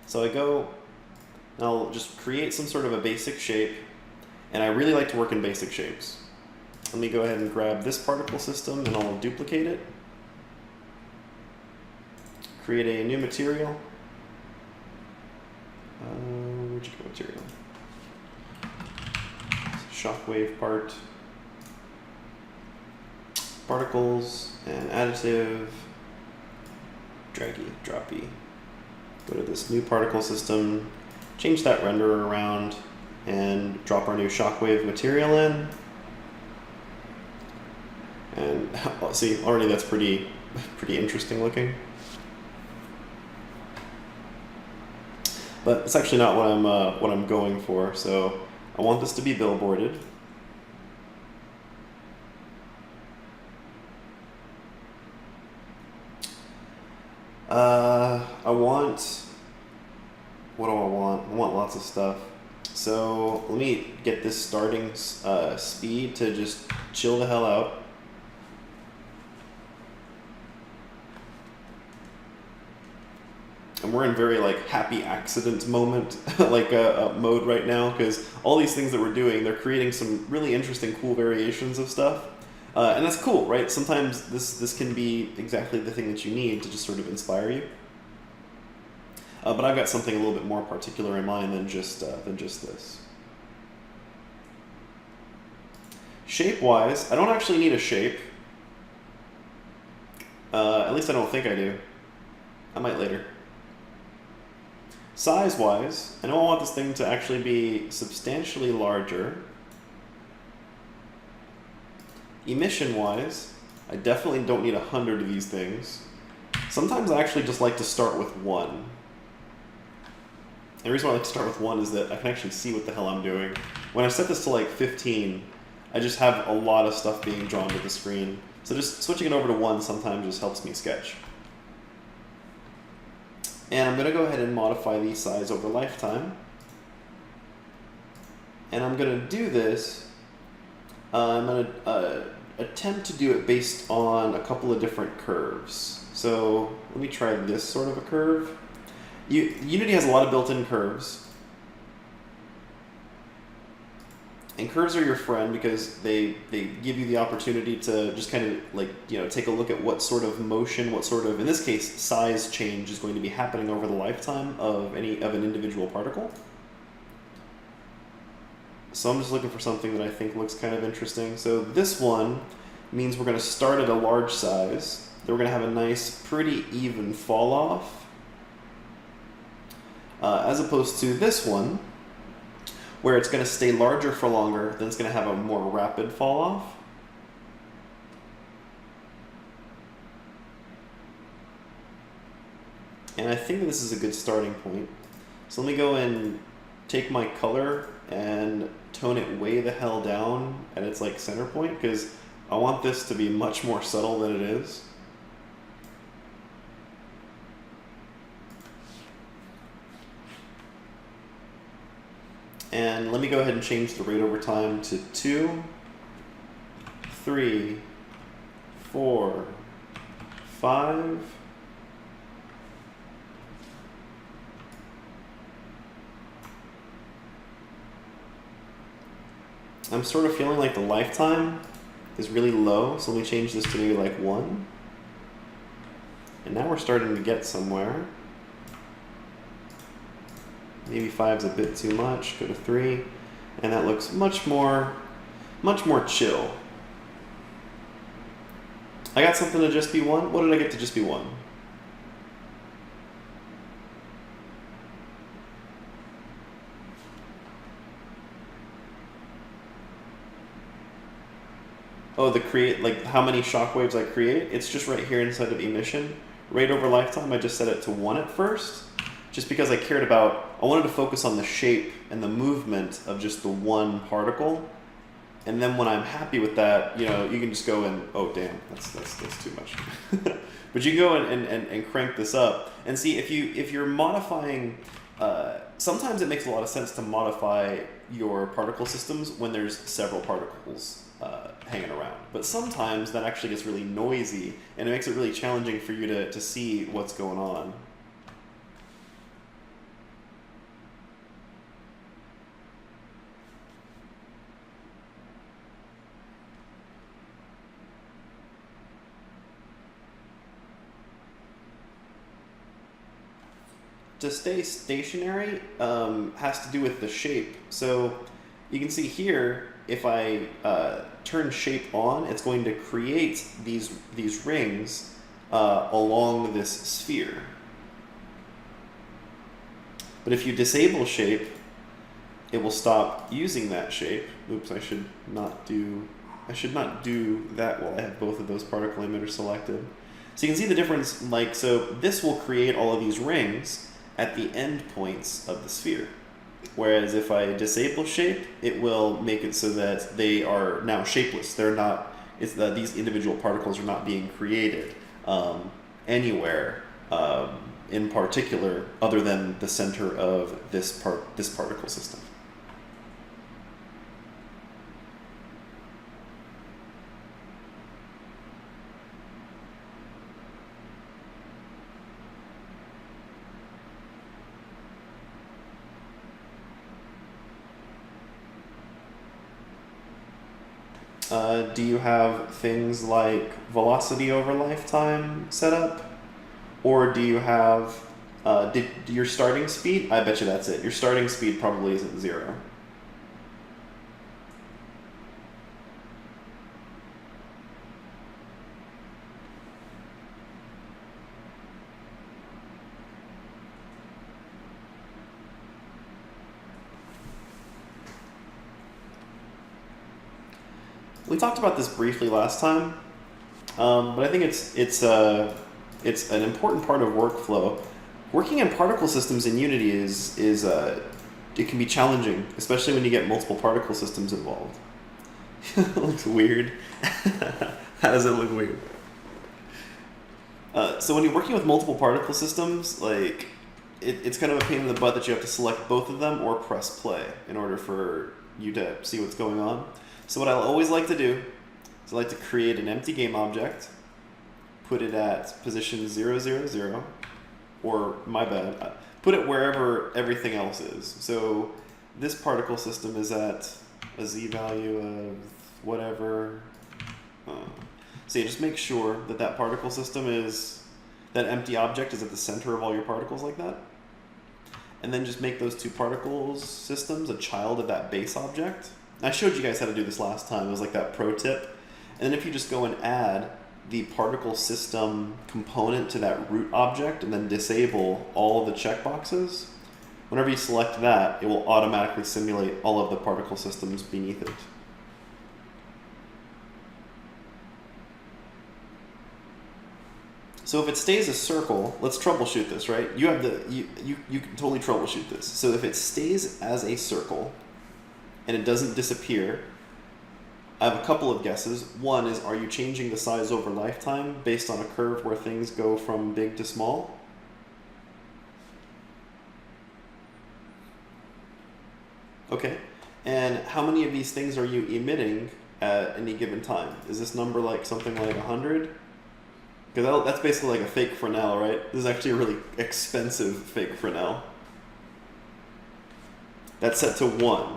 So I go, and I'll just create some sort of a basic shape, and I really like to work in basic shapes. Let me go ahead and grab this particle system and I'll duplicate it. Create a new material. Where'd you go, material? Shockwave part. Particles and additive. Draggy, droppy. Go to this new particle system, change that renderer around, and drop our new shockwave material in. And see, already that's pretty interesting looking. But it's actually not what I'm going for. So I want this to be billboarded. I want, what do I want? I want lots of stuff. So let me get this starting speed to just chill the hell out. And we're in very like happy accident moment like mode right now, because all these things that we're doing, they're creating some really interesting, cool variations of stuff. And that's cool, right? Sometimes this can be exactly the thing that you need to just sort of inspire you. But I've got something a little bit more particular in mind than just this. Shape-wise, I don't actually need a shape. At least I don't think I do. I might later. Size-wise, I know I want this thing to actually be substantially larger. Emission-wise, I definitely don't need 100 of these things. Sometimes I actually just like to start with one. And the reason why I like to start with one is that I can actually see what the hell I'm doing. When I set this to like 15, I just have a lot of stuff being drawn to the screen. So just switching it over to one sometimes just helps me sketch. And I'm going to go ahead and modify the size over lifetime. And I'm going to do this. I'm going to attempt to do it based on a couple of different curves. So let me try this sort of a curve. Unity has a lot of built-in curves. And curves are your friend because they give you the opportunity to just kind of like, you know, take a look at what sort of motion, what sort of, in this case, size change is going to be happening over the lifetime of an individual particle. So I'm just looking for something that I think looks kind of interesting. So this one means we're going to start at a large size. Then we're going to have a nice, pretty even fall off. As opposed to this one, where it's going to stay larger for longer, then it's going to have a more rapid fall off. And I think this is a good starting point. So let me go and take my color and tone it way the hell down at its like center point, because I want this to be much more subtle than it is. And let me go ahead and change the rate over time to 2, 3, 4, 5. I'm sort of feeling like the lifetime is really low, so let me change this to maybe like 1. And now we're starting to get somewhere. Maybe 5's a bit too much, go to 3. And that looks much more chill. I got something to just be 1. What did I get to just be 1? oh, the create, like how many shockwaves I create, it's just right here inside of emission. Rate over lifetime, I just set it to 1 at first, just because I cared about, I wanted to focus on the shape and the movement of just the one particle. And then when I'm happy with that, you know, you can just go and, oh damn, that's too much. But you can go and crank this up and see if you're modifying, sometimes it makes a lot of sense to modify your particle systems when there's several particles hanging around. But sometimes that actually gets really noisy and it makes it really challenging for you to see what's going on. To stay stationary has to do with the shape. So you can see here, if I turn shape on, it's going to create these rings along this sphere. But if you disable shape, it will stop using that shape. Oops, I should not do that while I have both of those particle emitters selected. So you can see the difference, like, so this will create all of these rings at the end points of the sphere. Whereas if I disable shape, it will make it so that they are now shapeless. They're not, it's that these individual particles are not being created anywhere in particular other than the center of this particle system. Do you have things like velocity over lifetime set up? Or do you have, your starting speed? I bet you that's it. Your starting speed probably isn't 0. We talked about this briefly last time, but I think it's an important part of workflow. Working in particle systems in Unity is it can be challenging, especially when you get multiple particle systems involved. It looks weird. How does it look weird? So when you're working with multiple particle systems, like it's kind of a pain in the butt that you have to select both of them or press play in order for you to see what's going on. So what I always like to do is I like to create an empty game object, put it at position 0, 0, 0, or my bad, put it wherever everything else is. So this particle system is at a z value of whatever. So you just make sure that that particle system is, that empty object is at the center of all your particles like that. And then just make those two particles systems a child of that base object. I showed you guys how to do this last time. It was like that pro tip. And then if you just go and add the particle system component to that root object and then disable all of the checkboxes, whenever you select that, it will automatically simulate all of the particle systems beneath it. So if it stays a circle, let's troubleshoot this, right? You have you can totally troubleshoot this. So if it stays as a circle, and it doesn't disappear, I have a couple of guesses. One is, are you changing the size over lifetime based on a curve where things go from big to small? Okay, and how many of these things are you emitting at any given time? Is this number like something like 100? Because that's basically like a fake Fresnel, right? This is actually a really expensive fake Fresnel. That's set to 1.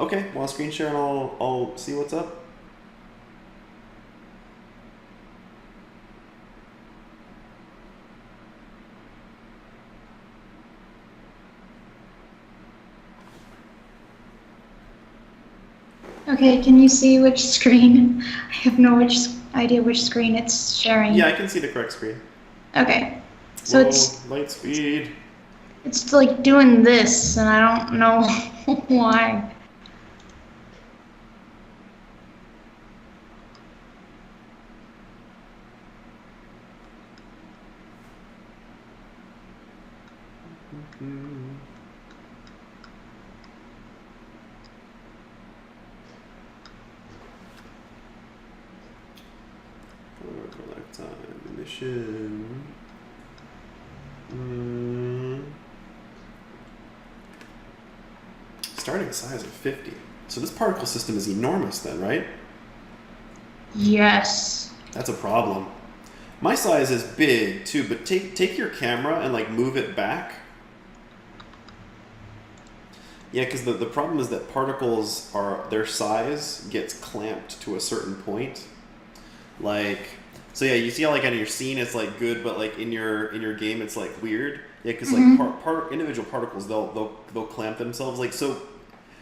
Okay, well, I'll screen share and I'll see what's up. Okay, can you see which screen? I have no idea which screen it's sharing. Yeah, I can see the correct screen. Okay, so Whoa, it's light speed. It's like doing this, and I don't know why. Collect ammunition. Starting size of 50. So this particle system is enormous then, right? Yes. That's a problem. My size is big too, but take your camera and like move it back. Yeah, because the problem is that particles their size gets clamped to a certain point. Like, so yeah, you see how like in your scene it's like good, but like in your game it's like weird. Yeah, because like individual particles they'll clamp themselves. Like, so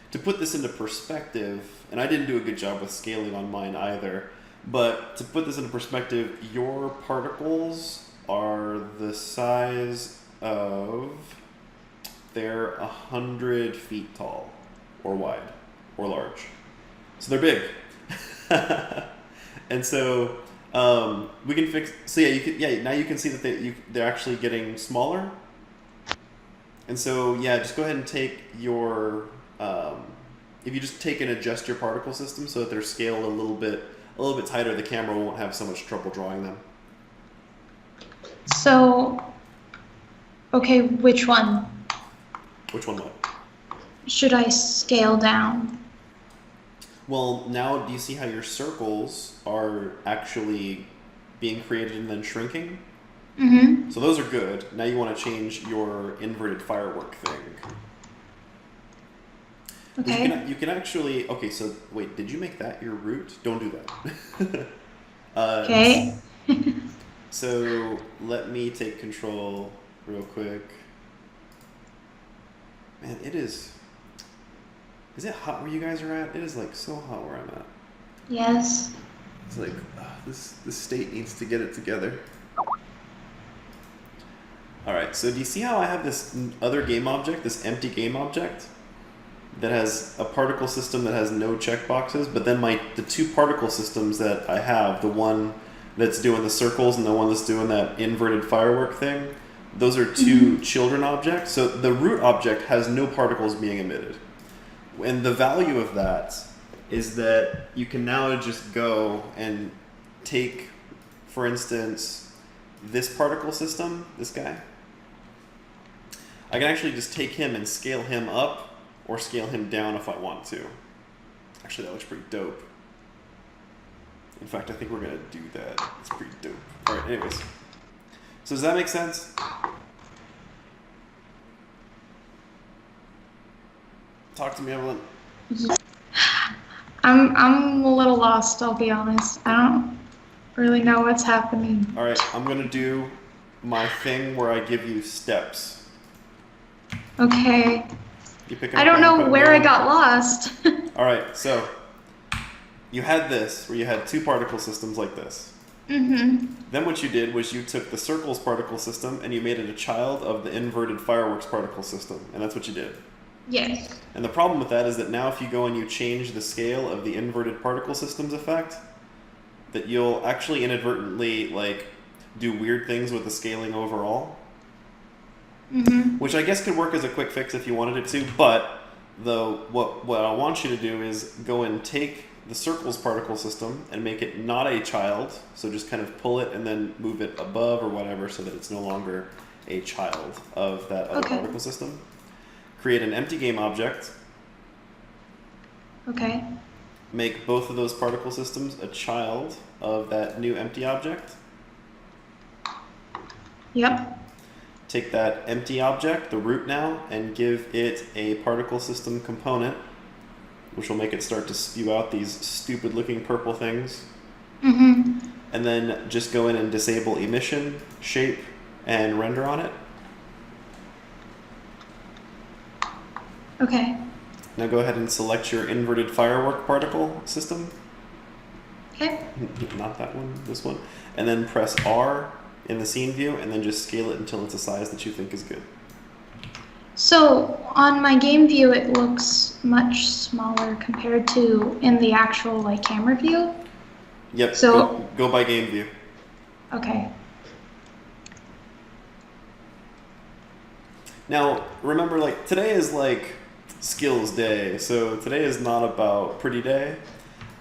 to put this into perspective, and I didn't do a good job with scaling on mine either. But to put this into perspective, your particles are the size of, they're 100 feet tall, or wide, or large. So they're big. And so we can fix. So yeah, now you can see that they're actually getting smaller. And so yeah, just go ahead and take your. If you just take and adjust your particle system so that they're scaled a little bit tighter, the camera won't have so much trouble drawing them. So, okay, which one? Which one what? Should I scale down? Well, now do you see how your circles are actually being created and then shrinking? Mm-hmm. So those are good. Now you want to change your inverted firework thing. Okay. You can actually, okay, so wait, did you make that your root? Don't do that. Okay. So let me take control real quick. Man, is it hot where you guys are at? It is like so hot where I'm at. Yes. It's like, this state needs to get it together. Alright, so do you see how I have this other game object, this empty game object? That has a particle system that has no checkboxes, but then the two particle systems that I have, the one that's doing the circles and the one that's doing that inverted firework thing, those are two children objects. So the root object has no particles being emitted. And the value of that is that you can now just go and take, for instance, this particle system, this guy. I can actually just take him and scale him up or scale him down if I want to. Actually, that looks pretty dope. In fact, I think we're gonna do that. It's pretty dope. All right, anyways. So does that make sense? Talk to me, Evelyn. I'm a little lost, I'll be honest. I don't really know what's happening. All right, I'm gonna do my thing where I give you steps. Okay. You pick I don't know where I got lost. All right, so you had this, where you had two particle systems like this. Mm-hmm. Then what you did was you took the circles particle system and you made it a child of the inverted fireworks particle system, and that's what you did. Yes. And the problem with that is that now if you go and you change the scale of the inverted particle systems effect, that you'll actually inadvertently like do weird things with the scaling overall. Mm-hmm. Which I guess could work as a quick fix if you wanted it to, but what I want you to do is go and take the circles particle system and make it not a child, so just kind of pull it and then move it above or whatever so that it's no longer a child of that other particle system. Create an empty game object. Okay. Make both of those particle systems a child of that new empty object. Yep. Take that empty object, the root now, and give it a particle system component, which will make it start to spew out these stupid looking purple things. Mm-hmm. And then just go in and disable emission, shape, and render on it. Okay. Now go ahead and select your inverted firework particle system. Okay. Not that one, this one. And then press R in the scene view, and then just scale it until it's a size that you think is good. So on my game view, it looks much smaller compared to in the actual like camera view. Yep. So go by game view. okay. Now, remember, like, today is, like, skills day, so today is not about pretty day.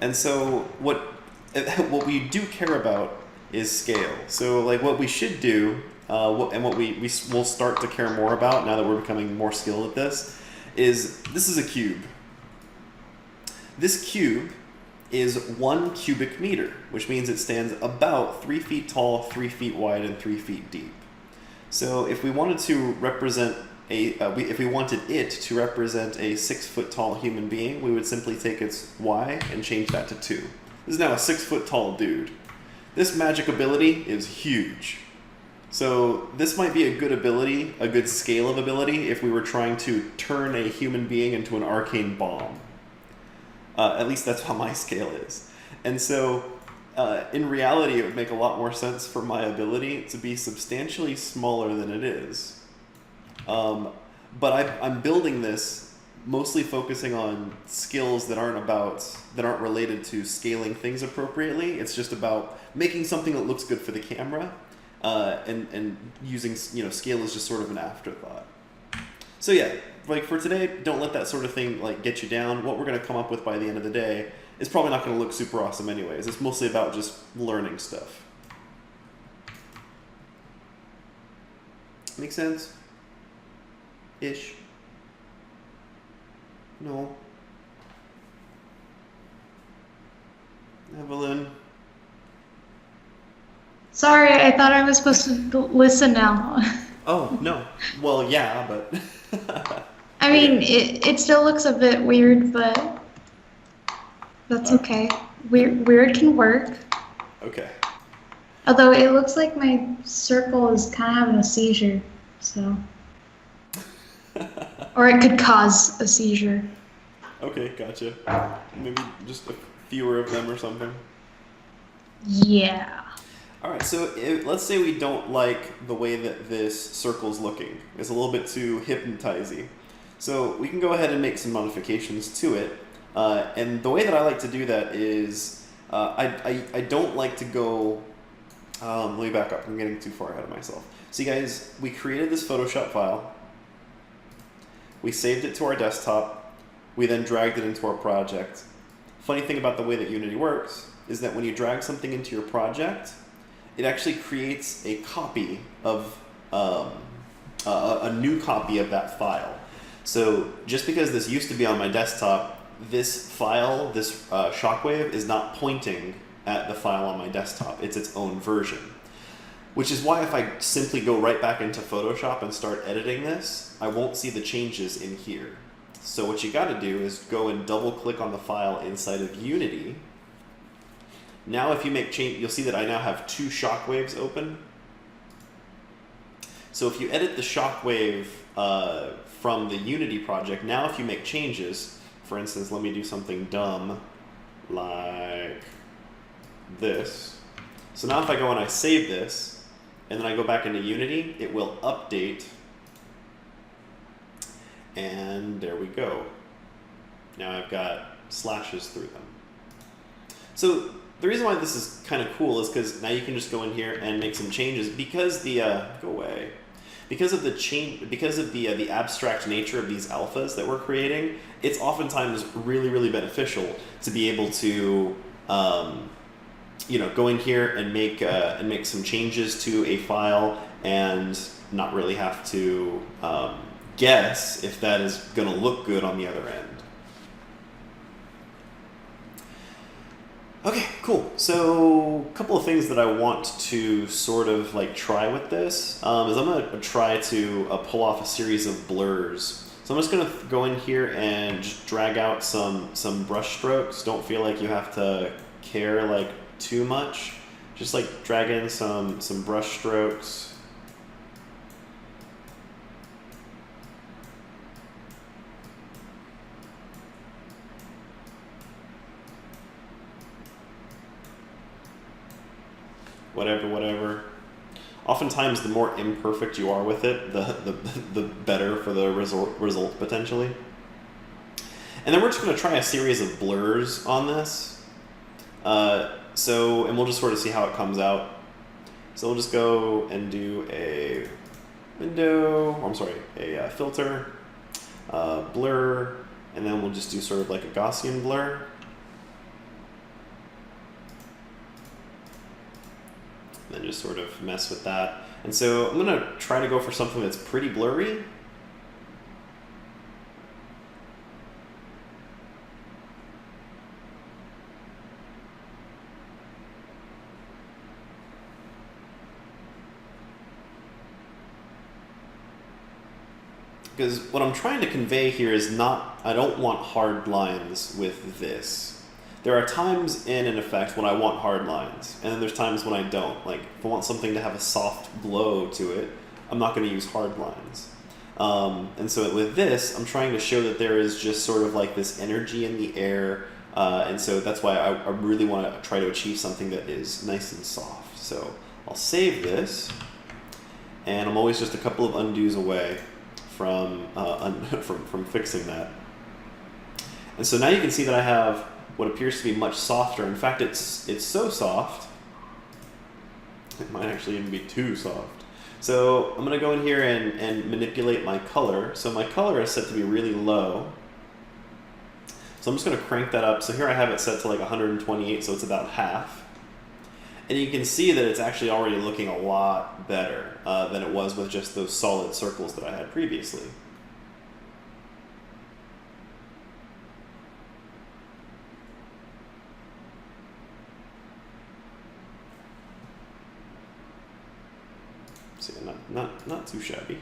And so what we do care about is scale. So, like, what we should do, and what will start to care more about now that we're becoming more skilled at this is a cube. This cube is 1 cubic meter, which means it stands about 3 feet tall, 3 feet wide, and 3 feet deep. So if we wanted to represent if we wanted it to represent a 6 foot tall human being, we would simply take its y and change that to 2. This is now a 6 foot tall dude. This magic ability is huge. So this might be a good ability, a good scale of ability, if we were trying to turn a human being into an arcane bomb. At least that's how my scale is. And so in reality, it would make a lot more sense for my ability to be substantially smaller than it is. But I'm building this mostly focusing on skills that aren't related to scaling things appropriately. It's just about making something that looks good for the camera, and using, scale is just sort of an afterthought. So yeah, like for today, don't let that sort of thing like get you down. What we're going to come up with by the end of the day is probably not going to look super awesome anyways. It's mostly about just learning stuff. Make sense? Ish. No. Evelyn. Sorry, I thought I was supposed to listen now. Oh, no. Well, yeah, but... I mean, it still looks a bit weird, but that's okay. Weird can work. Okay. Although it looks like my circle is kind of having a seizure, so. Or it could cause a seizure. Okay, gotcha. Maybe just a fewer of them or something. Yeah. All right, so let's say we don't like the way that this circle's looking. It's a little bit too hypnotizing. So we can go ahead and make some modifications to it. And the way that I like to do that is I don't like to go... let me back up. I'm getting too far ahead of myself. So you guys, we created this Photoshop file. We saved it to our desktop. We then dragged it into our project. Funny thing about the way that Unity works is that when you drag something into your project, it actually creates a copy of a new copy of that file. So just because this used to be on my desktop, this file, this shockwave, is not pointing at the file on my desktop. It's its own version. Which is why if I simply go right back into Photoshop and start editing this, I won't see the changes in here. So what you gotta do is go and double click on the file inside of Unity. Now if you make change, you'll see that I now have 2 shockwaves open. So if you edit the shockwave from the Unity project, now if you make changes, for instance, let me do something dumb like this. So now if I go and I save this, and then I go back into Unity, it will update, and there we go. Now I've got slashes through them. So the reason why this is kind of cool is because now you can just go in here and make some changes because the go away. Because of the abstract nature of these alphas that we're creating, it's oftentimes really beneficial to be able to go in here and make some changes to a file and not really have to guess if that is going to look good on the other end. Okay, cool. So a couple of things that I want to sort of like try with this is I'm going to try to pull off a series of blurs. So I'm just going to go in here and just drag out some brush strokes. Don't feel like you have to care like too much. Just like drag in some brush strokes. Whatever. Oftentimes, the more imperfect you are with it, the better for the result potentially. And then we're just going to try a series of blurs on this. And we'll just sort of see how it comes out. So we'll just go and do a filter, blur, and then we'll just do sort of like a Gaussian blur. And then just sort of mess with that. And so I'm going to try to go for something that's pretty blurry. Because what I'm trying to convey here is I don't want hard lines with this. There are times in an effect when I want hard lines, and then there's times when I don't. Like, if I want something to have a soft glow to it, I'm not going to use hard lines. And so with this, I'm trying to show that there is just sort of like this energy in the air, and so that's why I really want to try to achieve something that is nice and soft. So I'll save this, and I'm always just a couple of undos away from fixing that. And so now you can see that I have what appears to be much softer. In fact, it's so soft, it might actually even be too soft. So I'm going to go in here and manipulate my color. So my color is set to be really low. So I'm just going to crank that up. So here I have it set to like 128, so it's about half. And you can see that it's actually already looking a lot better than it was with just those solid circles that I had previously. So not too shabby.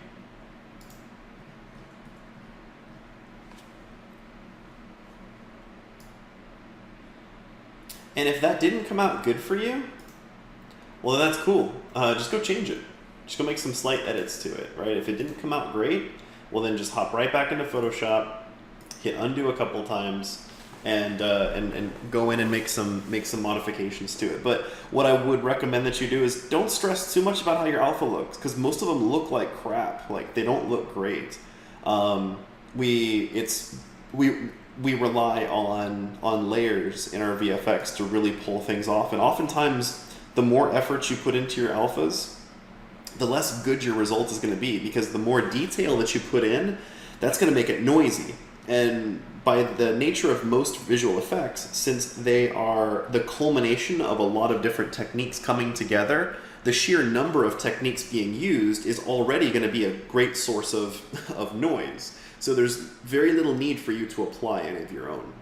And if that didn't come out good for you, well, that's cool. Just go change it. Just go make some slight edits to it, right? If it didn't come out great, well then just hop right back into Photoshop, hit undo a couple times, and go in and make some modifications to it. But what I would recommend that you do is don't stress too much about how your alpha looks, because most of them look like crap. Like, they don't look great. We rely on layers in our VFX to really pull things off, and oftentimes the more effort you put into your alphas, the less good your result is going to be, because the more detail that you put in, that's going to make it noisy. And by the nature of most visual effects, since they are the culmination of a lot of different techniques coming together, the sheer number of techniques being used is already going to be a great source of noise. So there's very little need for you to apply any of your own.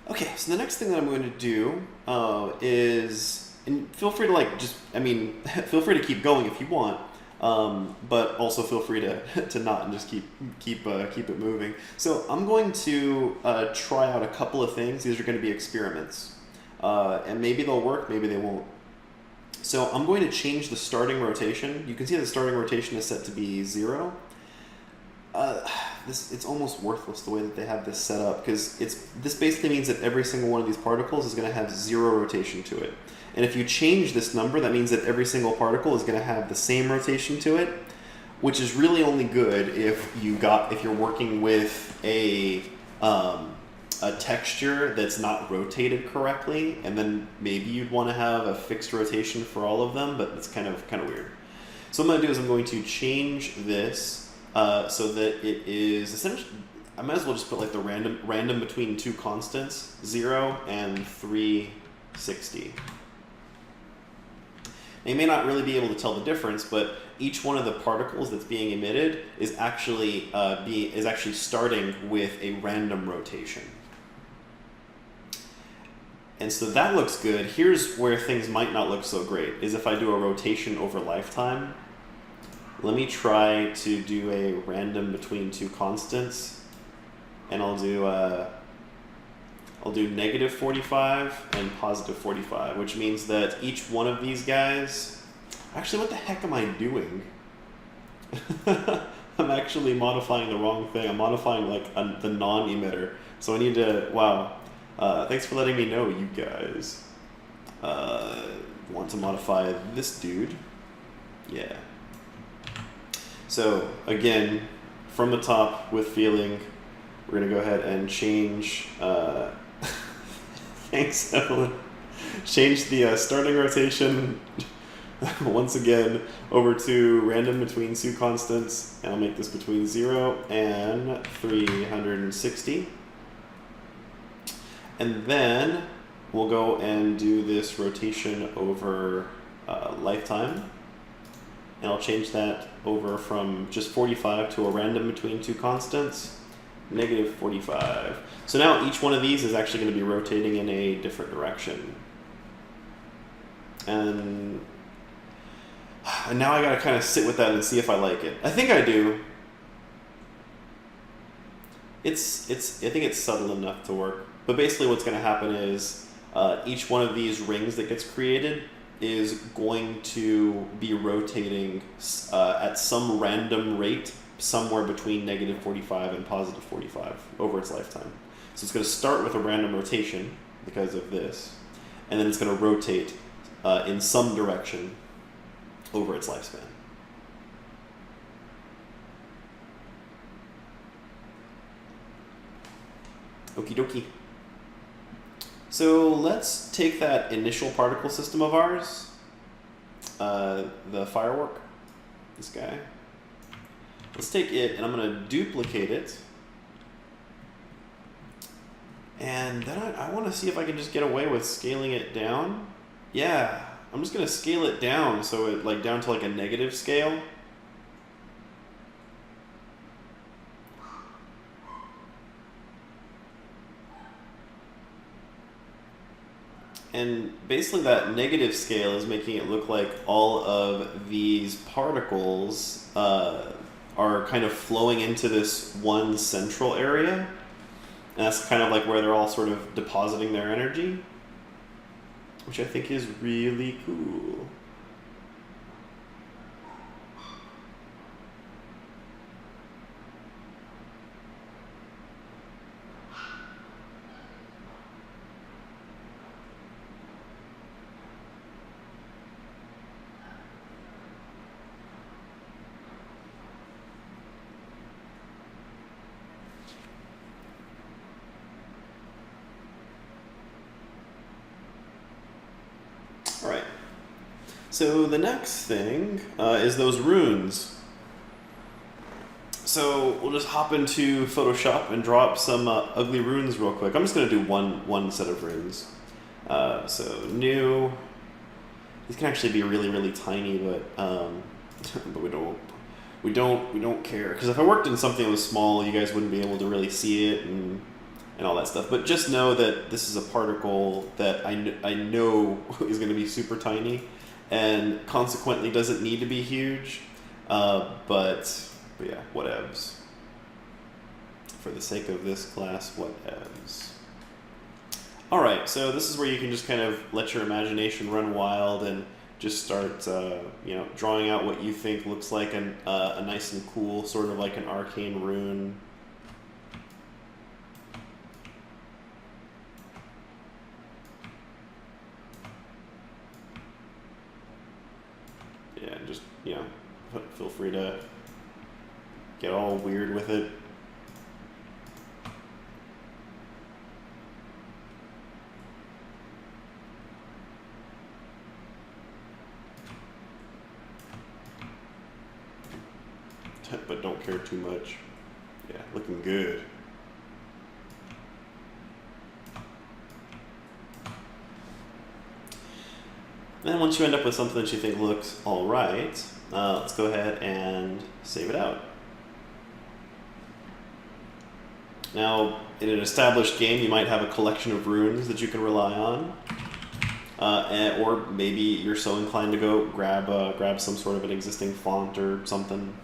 Okay, so the next thing that I'm going to do is, and feel free to feel free to keep going if you want, but also feel free to not and just keep it moving. So I'm going to try out a couple of things. These are going to be experiments, and maybe they'll work, maybe they won't. So I'm going to change the starting rotation. You can see the starting rotation is set to be 0. It's almost worthless the way that they have this set up, because this basically means that every single one of these particles is going to have 0 rotation to it. And if you change this number, that means that every single particle is going to have the same rotation to it, which is really only good if you're working with a texture that's not rotated correctly, and then maybe you'd want to have a fixed rotation for all of them, but it's kind of weird. So what I'm going to do is I'm going to change this so that it is essentially, I might as well just put like the random between two constants, 0 and 360. Now, you may not really be able to tell the difference, but each one of the particles that's being emitted is actually starting with a random rotation. And so that looks good. Here's where things might not look so great, is if I do a rotation over lifetime. Let me try to do a random between two constants, and I'll do negative 45 and positive 45, which means that each one of these guys, actually, what the heck am I doing? I'm actually modifying the wrong thing. I'm modifying like the non-emitter. So I need to, wow. Thanks for letting me know, you guys. Want to modify this dude. Yeah. So again, from the top with feeling, we're gonna go ahead and change, thanks Evelyn. Change the starting rotation once again over to random between two constants, and I'll make this between 0 and 360. And then we'll go and do this rotation over lifetime. And I'll change that over from just 45 to a random between two constants, negative 45. So now each one of these is actually going to be rotating in a different direction. And now I gotta kind of sit with that and see if I like it. I think I do. I think it's subtle enough to work. But basically what's going to happen is each one of these rings that gets created is going to be rotating at some random rate somewhere between negative 45 and positive 45 over its lifetime. So it's going to start with a random rotation because of this, and then it's going to rotate in some direction over its lifespan. Okie dokie. So let's take that initial particle system of ours, the firework, this guy. Let's take it and I'm going to duplicate it. And then I want to see if I can just get away with scaling it down. Yeah, I'm just going to scale it down so it like down to like a negative scale. And basically that negative scale is making it look like all of these particles are kind of flowing into this one central area. And that's kind of like where they're all sort of depositing their energy, which I think is really cool. Alright, so the next thing is those runes. So we'll just hop into Photoshop and draw up some ugly runes real quick. I'm just going to do one set of runes. So new, these can actually be really, really tiny, but but we don't care. Because if I worked in something that was small, you guys wouldn't be able to really see it and all that stuff. But just know that this is a particle that I know is going to be super tiny and consequently doesn't need to be huge. But yeah, whatevs. For the sake of this class, whatevs. Alright, so this is where you can just kind of let your imagination run wild and just start drawing out what you think looks like a nice and cool, sort of like an arcane rune. Yeah, just, feel free to get all weird with it. But don't care too much. Yeah, looking good. Then once you end up with something that you think looks all right, let's go ahead and save it out. Now, in an established game, you might have a collection of runes that you can rely on, or maybe you're so inclined to go grab some sort of an existing font or something.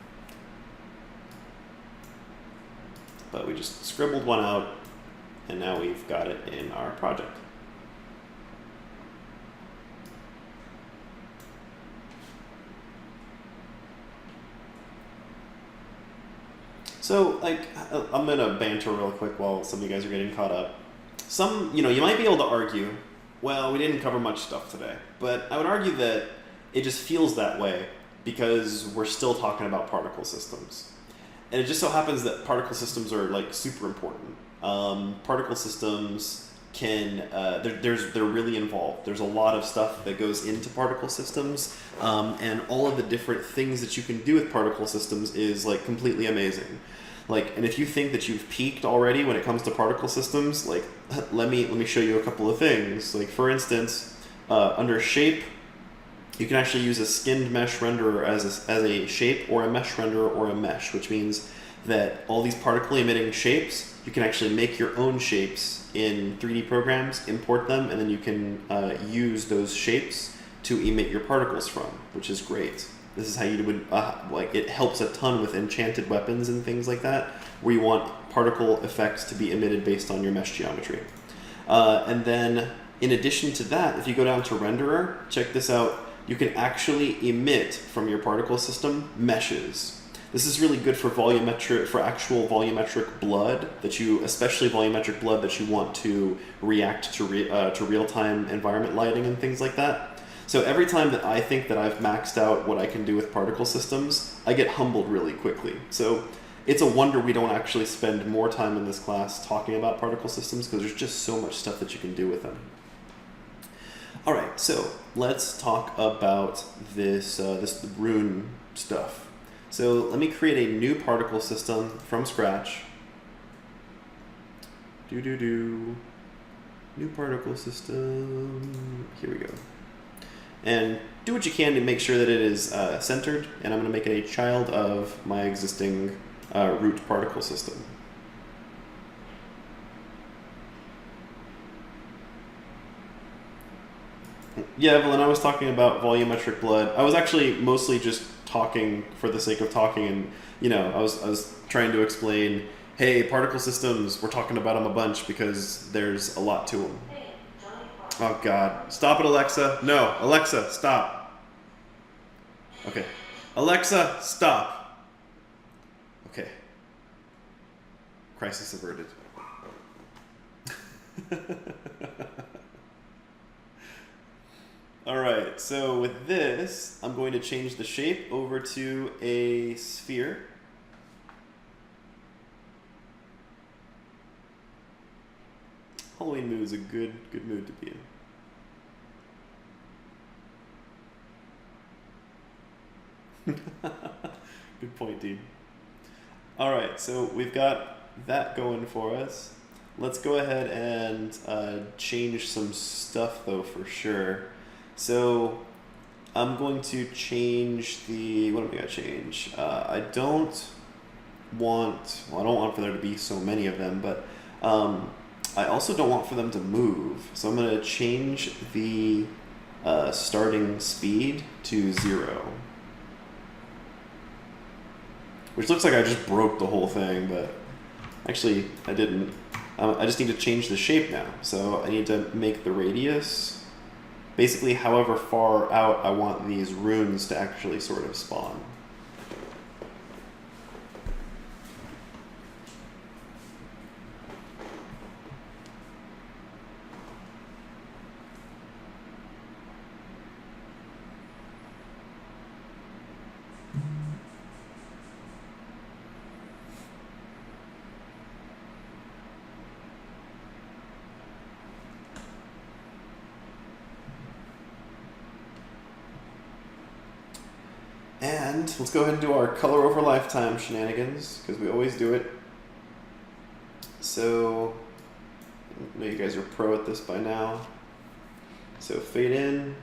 But we just scribbled one out, and now we've got it in our project. So, like, I'm gonna banter real quick while some of you guys are getting caught up. You might be able to argue, well, we didn't cover much stuff today, but I would argue that it just feels that way because we're still talking about particle systems. And it just so happens that particle systems are, like, super important. Particle systems they're really involved. There's a lot of stuff that goes into particle systems, and all of the different things that you can do with particle systems is, like, completely amazing. Like, and if you think that you've peaked already when it comes to particle systems, like, let me show you a couple of things. Like, for instance, under shape, you can actually use a skinned mesh renderer as a shape, or a mesh renderer, or a mesh, which means that all these particle emitting shapes, you can actually make your own shapes in 3D programs, import them, and then you can use those shapes to emit your particles from, which is great. This is how you would, it helps a ton with enchanted weapons and things like that, where you want particle effects to be emitted based on your mesh geometry. And then, in addition to that, if you go down to renderer, check this out, you can actually emit from your particle system meshes. This is really good for actual volumetric blood especially volumetric blood that you want to react to real-time environment lighting and things like that. So every time that I think that I've maxed out what I can do with particle systems, I get humbled really quickly. So it's a wonder we don't actually spend more time in this class talking about particle systems, because there's just so much stuff that you can do with them. All right, so let's talk about this rune stuff. So let me create a new particle system from scratch. New particle system. Here we go. And do what you can to make sure that it is centered. And I'm going to make it a child of my existing root particle system. Yeah, Evelyn, I was talking about volumetric blood. I was actually mostly just talking for the sake of talking, and I was trying to explain, hey, particle systems, we're talking about them a bunch because there's a lot to them. Oh God, stop it, Alexa. No, Alexa, stop. Okay, Alexa, stop. Okay, crisis averted. Alright, so with this, I'm going to change the shape over to a sphere. Halloween mood is a good mood to be in. Good point, Dean. Alright, so we've got that going for us. Let's go ahead and change some stuff, though, for sure. So I'm going to change what am I going to change? I don't want for there to be so many of them, but I also don't want for them to move. So I'm going to change the starting speed to 0. Which looks like I just broke the whole thing, but actually I didn't. I just need to change the shape now. So I need to make the radius basically however far out I want these runes to actually sort of spawn. And let's go ahead and do our color over lifetime shenanigans, because we always do it. So, I know you guys are pro at this by now. So fade in,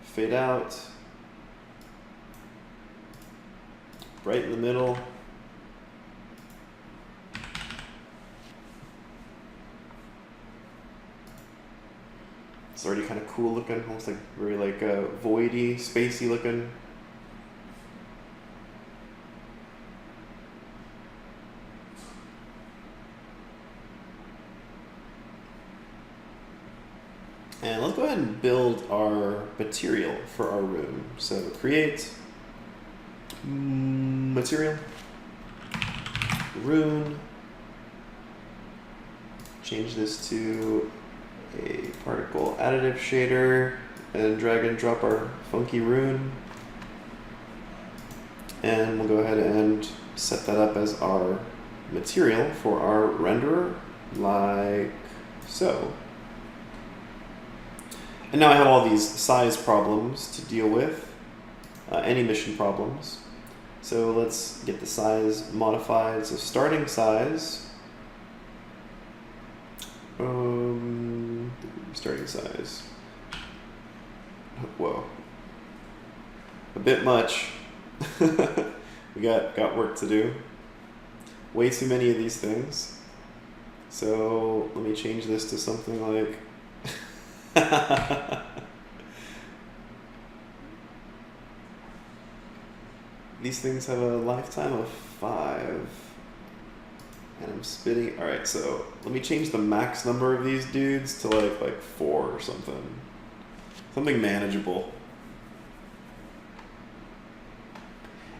fade out, right in the middle. It's already kind of cool looking, almost like very like voidy, spacey looking. And let's go ahead and build our material for our room. So create material. rune. Change this to a particle additive shader and drag and drop our funky rune. And we'll go ahead and set that up as our material for our renderer, like so. And now I have all these size problems to deal with, any mission problems. So let's get the size modified. So starting size, starting size, whoa, a bit much. We got work to do. Way too many of these things. So let me change this to something like these things have a lifetime of 5. And I'm spitting. Alright, so let me change the max number of these dudes to like 4 or something. Something manageable.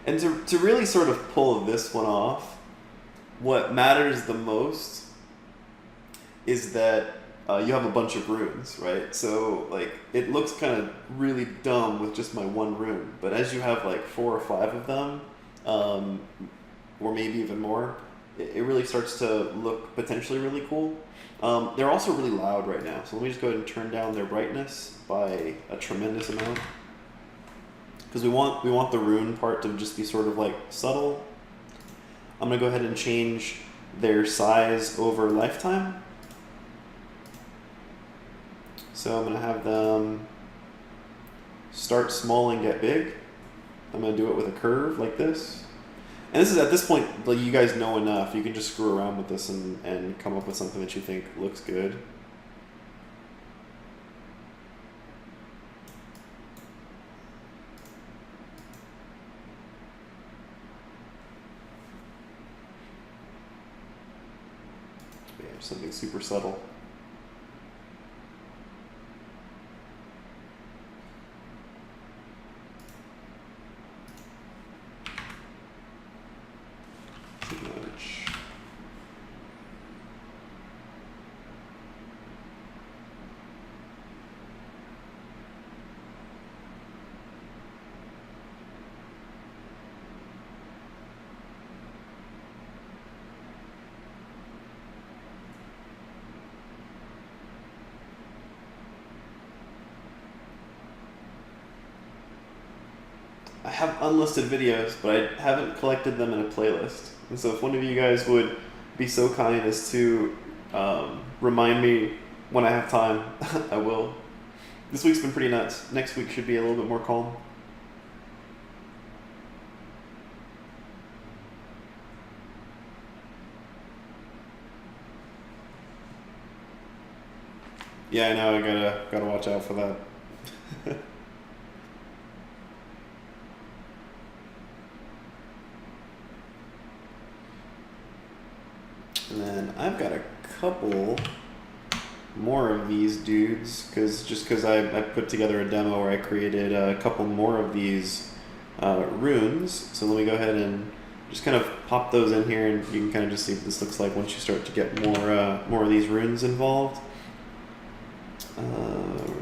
And to really sort of pull this one off, what matters the most is that you have a bunch of runes, right? So like it looks kind of really dumb with just my one rune, but as you have like 4 or 5 of them, or maybe even more, it really starts to look potentially really cool. They're also really loud right now, so let me just go ahead and turn down their brightness by a tremendous amount. Because we want the rune part to just be sort of like subtle. I'm gonna go ahead and change their size over lifetime. So I'm gonna have them start small and get big. I'm gonna do it with a curve like this. And this is at this point, like you guys know enough. You can just screw around with this and come up with something that you think looks good. Something super subtle. Too much. I have unlisted videos, but I haven't collected them in a playlist. And so if one of you guys would be so kind as to remind me when I have time, I will. This week's been pretty nuts. Next week should be a little bit more calm. Yeah, I know, I gotta watch out for that. And then I've got a couple more of these dudes, because I put together a demo where I created a couple more of these runes. So let me go ahead and just kind of pop those in here, and you can kind of just see what this looks like once you start to get more of these runes involved.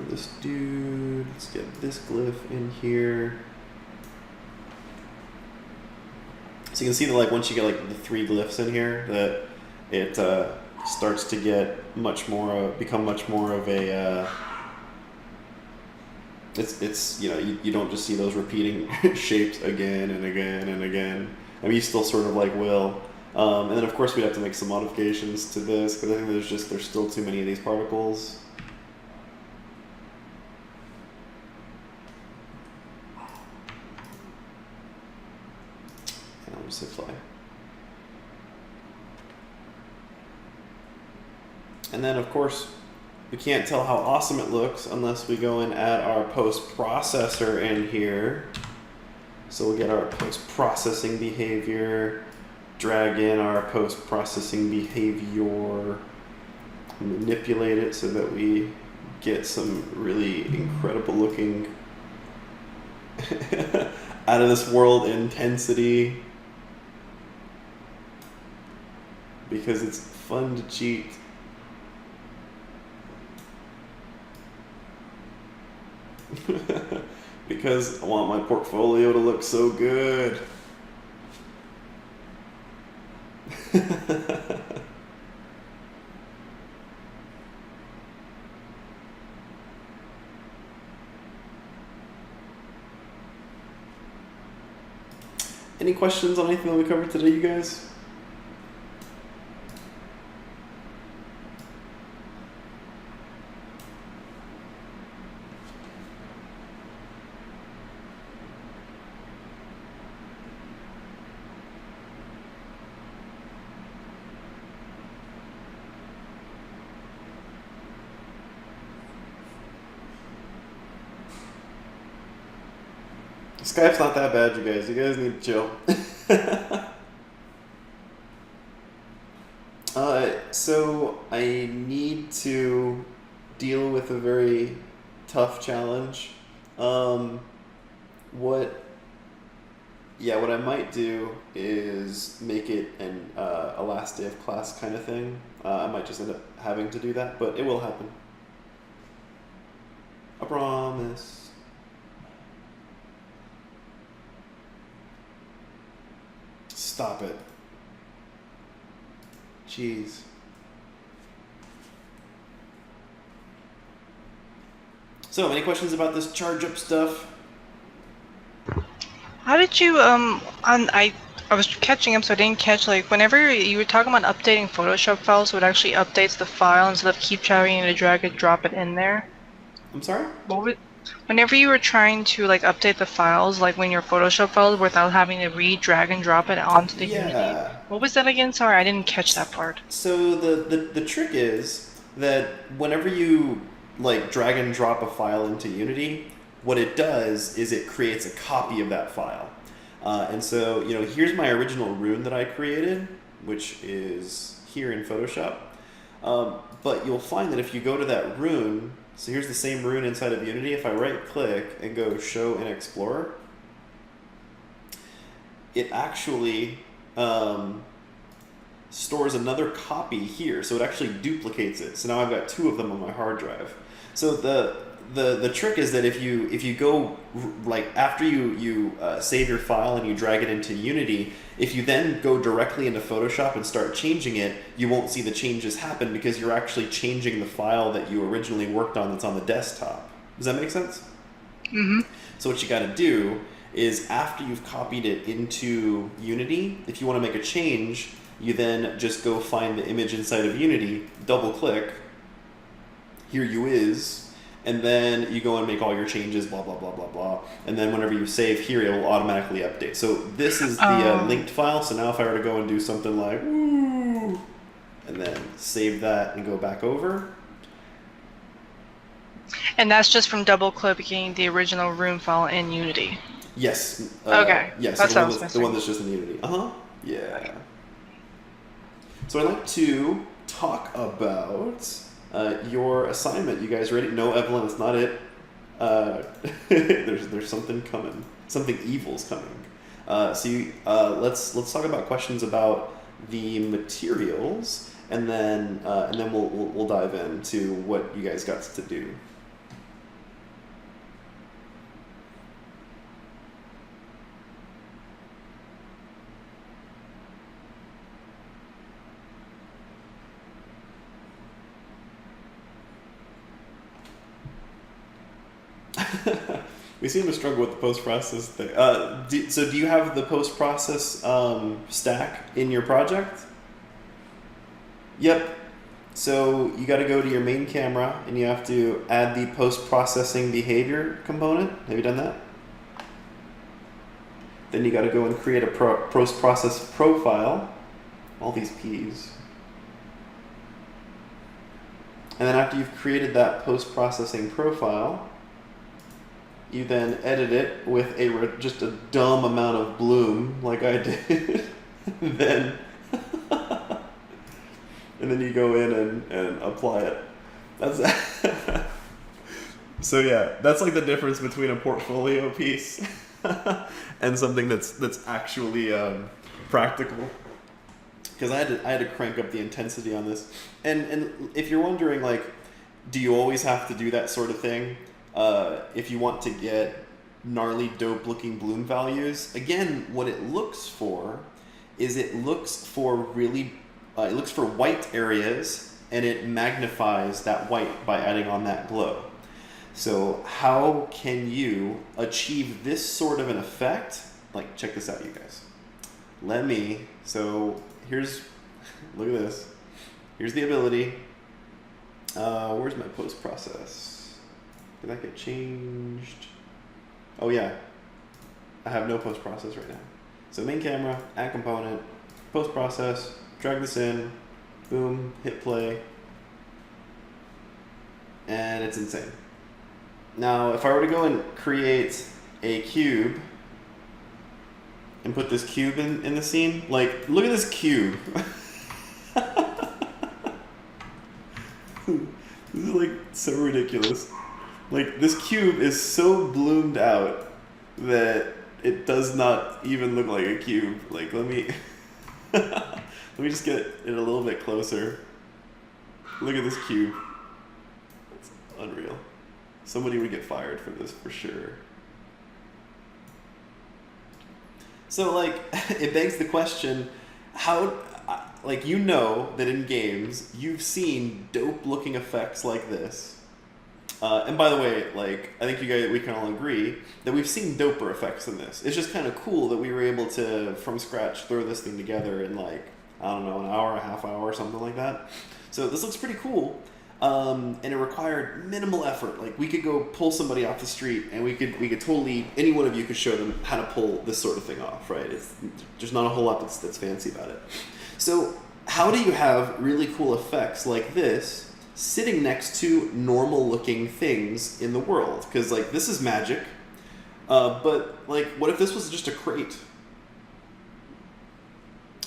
This dude, let's get this glyph in here. So you can see that like once you get like the 3 glyphs in here, that it starts to get become much more of a it's you know, you don't just see those repeating shapes again and again and again. I mean, you still sort of like will, and then of course we have to make some modifications to this, because I think there's still too many of these particles. And I'll just hit play. And then, of course, we can't tell how awesome it looks unless we go and add our post-processor in here. So we'll get our post-processing behavior, drag in our post-processing behavior, manipulate it so that we get some really incredible looking out of this world intensity. because it's fun to cheat. Because I want my portfolio to look so good. Any questions on anything that we covered today, you guys? Skype's not that bad, you guys. You guys need to chill. So I need to deal with a very tough challenge. What I might do is make it a last day of class kind of thing. I might just end up having to do that, but it will happen. I promise. Stop it. Jeez. So, any questions about this charge up stuff? How did you I was catching up, so I didn't catch, like, whenever you were talking about updating Photoshop files, so it actually updates the file instead of keep having to drag and drop it in there. I'm sorry? Whenever you were trying to, like, update the files, like when your Photoshop files, without having to drag and drop it onto the Unity. What was that again? Sorry, I didn't catch that part. So the trick is that whenever you like drag and drop a file into Unity, what it does is it creates a copy of that file. And so, you know, here's my original rune that I created, which is here in Photoshop. But you'll find that if you go to that rune, so here's the same rune inside of Unity. If I right click and go show in Explorer, it actually stores another copy here. So it actually duplicates it. So now I've got two of them on my hard drive. So the trick is that if you go, like, after you save your file and you drag it into Unity, if you then go directly into Photoshop and start changing it, you won't see the changes happen because you're actually changing the file that you originally worked on that's on the desktop. Does that make sense? Mm-hmm. So what you got to do is, after you've copied it into Unity, if you want to make a change, you then just go find the image inside of Unity, double click, here you is, and then you go and make all your changes, blah, blah, blah, blah, blah. And then whenever you save here, it will automatically update. So this is the linked file. So now if I were to go and do something like, woo, and then save that and go back over. And that's just from double clicking the original room file in Unity. Yes. Okay. Yes. That's the one that's just in Unity. Yeah. So I'd like to talk about your assignment. You guys ready? No, Evelyn, it's not it. There's something coming. Something evil's coming. Let's talk about questions about the materials, and then we'll dive into what you guys got to do. We seem to struggle with the post-process thing. So do you have the post-process stack in your project? Yep. So you got to go to your main camera and you have to add the post-processing behavior component. Have you done that? Then you got to go and create a post-process profile. All these P's. And then after you've created that post-processing profile, you then edit it with just a dumb amount of bloom, like I did. and then you go in and apply it. That's so yeah, that's like the difference between a portfolio piece and something that's actually practical. because I had to crank up the intensity on this. And if you're wondering, like, do you always have to do that sort of thing if you want to get gnarly, dope-looking bloom values? Again, what it looks for is it looks for white areas, and it magnifies that white by adding on that glow. So how can you achieve this sort of an effect? Like, check this out, you guys. So here's, look at this. Here's the ability. Where's my post process? Did that get changed? Oh yeah, I have no post process right now. So main camera, add component, post process, drag this in, boom, hit play, and it's insane. Now, if I were to go and create a cube and put this cube in the scene, like, look at this cube. This is like so ridiculous. Like, this cube is so bloomed out that it does not even look like a cube. Like, let me let me just get it a little bit closer. Look at this cube. It's unreal. Somebody would get fired for this for sure. So, like, it begs the question, how, like, you know that in games you've seen dope looking effects like this. And by the way, like, I think we can all agree that we've seen doper effects in this. It's just kind of cool that we were able to, from scratch, throw this thing together in, like, I don't know, an hour, a half hour, or something like that. So this looks pretty cool. And it required minimal effort. Like, we could go pull somebody off the street, and we could totally, any one of you could show them how to pull this sort of thing off, right? There's not a whole lot that's fancy about it. So how do you have really cool effects like this sitting next to normal looking things in the world? Because, like, this is magic, but, like, what if this was just a crate?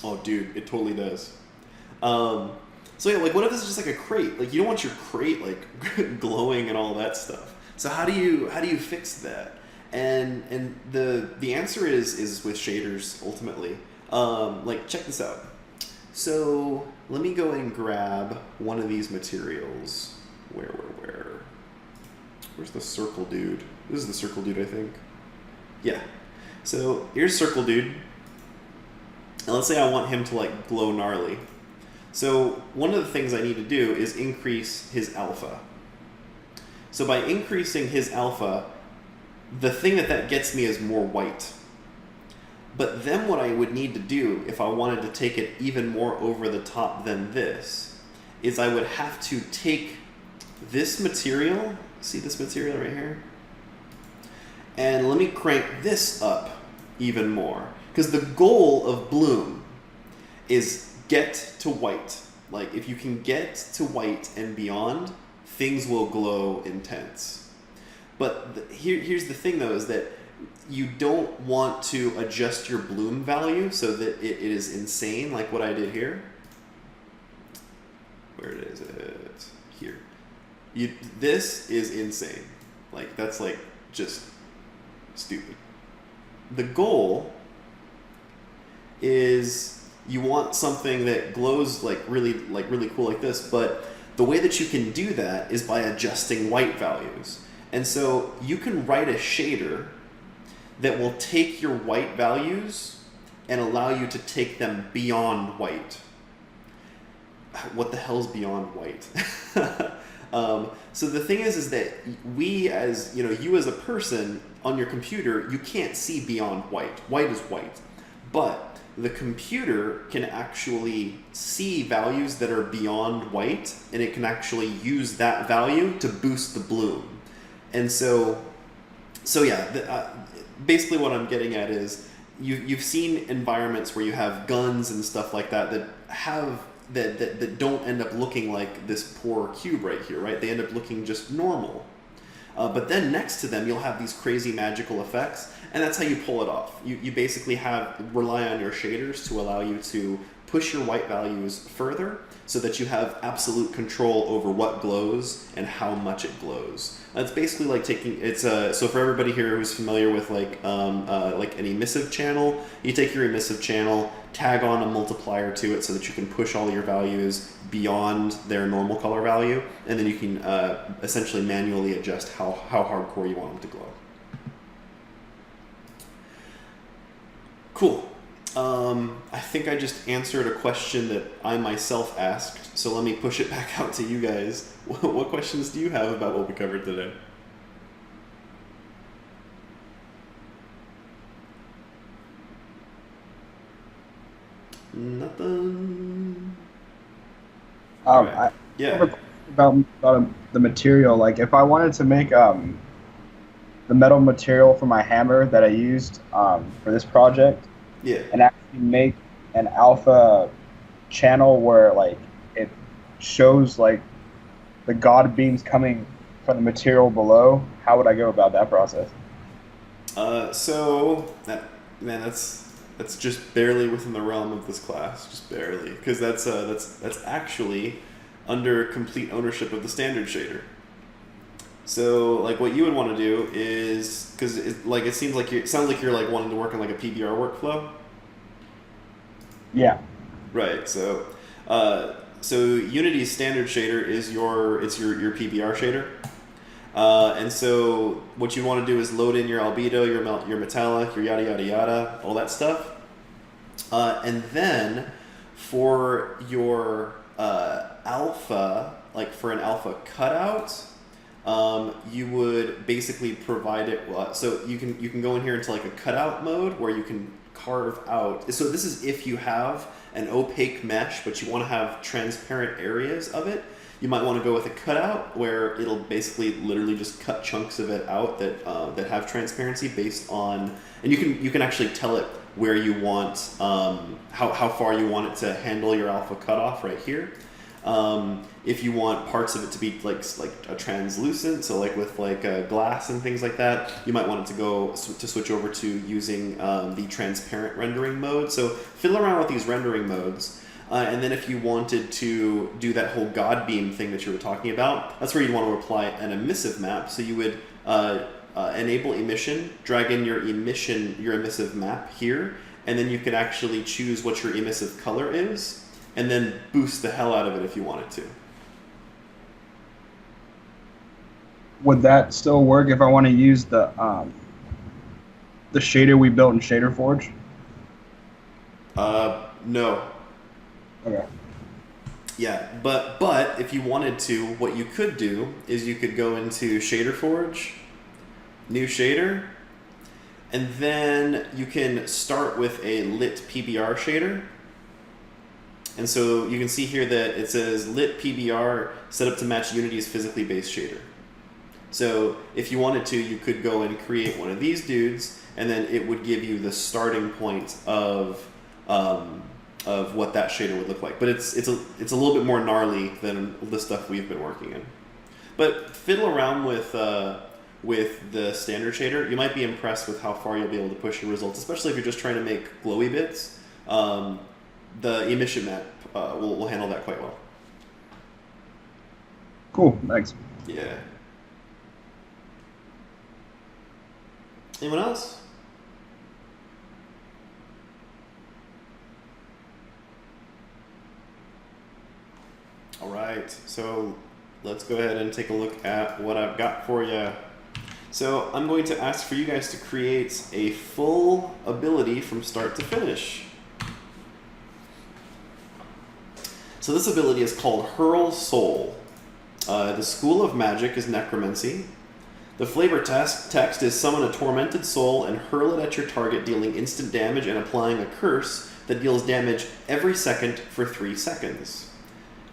Oh, dude, it totally does. So yeah, like, what if this is just like a crate? Like, you don't want your crate, like, glowing and all that stuff. So how do you fix that? And the answer is with shaders, ultimately. Like, check this out. So let me go and grab one of these materials. Where's the circle dude? This is the circle dude, I think. Yeah. So here's circle dude. And let's say I want him to, like, glow gnarly. So one of the things I need to do is increase his alpha. So by increasing his alpha, the thing that gets me is more white. But then what I would need to do, if I wanted to take it even more over the top than this, is I would have to take this material, see this material right here? And let me crank this up even more. Because the goal of bloom is get to white. Like, if you can get to white and beyond, things will glow intense. But here's the thing, though, is that you don't want to adjust your bloom value so that it is insane, like what I did here. Where is it? Here. This is insane. Like, that's, like, just stupid. The goal is you want something that glows really cool like this, but the way that you can do that is by adjusting white values. And so you can write a shader that will take your white values and allow you to take them beyond white. What the hell's beyond white? So the thing is that we, as you as a person on your computer, you can't see beyond white. White is white. But the computer can actually see values that are beyond white, and it can actually use that value to boost the bloom. And so yeah, basically what I'm getting at is you've seen environments where you have guns and stuff like that that don't end up looking like this poor cube right here, right? They end up looking just normal. But then next to them, you'll have these crazy magical effects, and that's how you pull it off. You basically rely on your shaders to allow you to push your white values further so that you have absolute control over what glows and how much it glows. It's basically like taking so for everybody here who's familiar with like an emissive channel, you take your emissive channel, tag on a multiplier to it so that you can push all your values beyond their normal color value, and then you can essentially manually adjust how hardcore you want them to glow. Cool. I think I just answered a question that I myself asked, so let me push it back out to you guys. What questions do you have about what we covered today? Nothing. Right. Yeah. About the material, like if I wanted to make the metal material for my hammer that I used for this project, yeah, and actually make an alpha channel where like it shows like the God beams coming from the material below, how would I go about that process? That's just barely within the realm of this class, just barely, because that's actually under complete ownership of the standard shader. So like what you would want to do is, because it sounds like you're like wanting to work on like a PBR workflow. Yeah. Right. So Unity's standard shader is your PBR shader. And so what you want to do is load in your albedo, your metallic, your yada yada yada, all that stuff. And then for your alpha, like for an alpha cutout, you would basically provide it. So you can go in here into like a cutout mode where you can carve out. So this is if you have an opaque mesh, but you want to have transparent areas of it. You might want to go with a cutout where it'll basically literally just cut chunks of it out that have transparency based on, and you can actually tell it where you want how far you want it to handle your alpha cutoff right here. If you want parts of it to be like a translucent, so like with like glass and things like that, you might want it to switch over to using the transparent rendering mode. So fiddle around with these rendering modes. And then if you wanted to do that whole God beam thing that you were talking about, that's where you'd want to apply an emissive map. So you would enable emission, drag in your emissive map here, and then you can actually choose what your emissive color is, and then boost the hell out of it if you wanted to. Would that still work if I want to use the shader we built in Shader Forge? No. Okay. Yeah, but if you wanted to, what you could do is you could go into Shader Forge, new shader, and then you can start with a lit PBR shader. And so you can see here that it says lit PBR set up to match Unity's physically based shader. So if you wanted to, you could go and create one of these dudes, and then it would give you the starting point of what that shader would look like. But it's a little bit more gnarly than the stuff we've been working in. But fiddle around with the standard shader. You might be impressed with how far you'll be able to push your results, especially if you're just trying to make glowy bits. The emission map will handle that quite well. Cool, thanks. Yeah. Anyone else? All right, so let's go ahead and take a look at what I've got for you. So I'm going to ask for you guys to create a full ability from start to finish. So this ability is called Hurl Soul. The school of magic is necromancy. The flavor text is summon a tormented soul and hurl it at your target, dealing instant damage and applying a curse that deals damage every second for 3 seconds.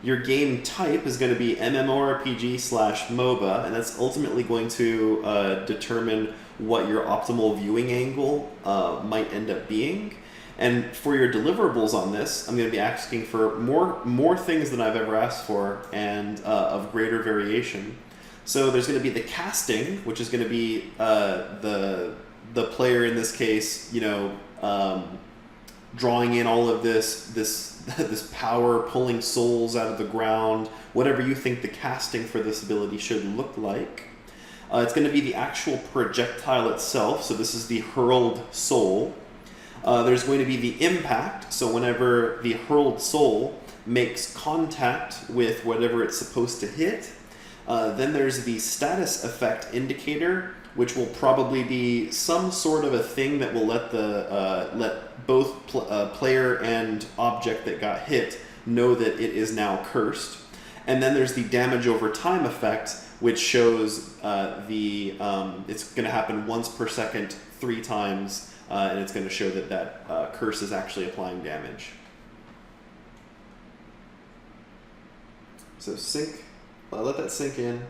Your game type is going to be MMORPG/MOBA, and that's ultimately going to determine what your optimal viewing angle might end up being. And for your deliverables on this, I'm going to be asking for more things than I've ever asked for, and of greater variation. So there's going to be the casting, which is going to be the player in this case, drawing in all of this power, pulling souls out of the ground, whatever you think the casting for this ability should look like. It's going to be the actual projectile itself, so this is the hurled soul. There's going to be the impact, so whenever the hurled soul makes contact with whatever it's supposed to hit. Then there's the status effect indicator, which will probably be some sort of a thing that will let both player and object that got hit know that it is now cursed. And then there's the damage over time effect, which shows it's going to happen once per second 3 times, and it's going to show that curse is actually applying damage. So sync, let that sink in.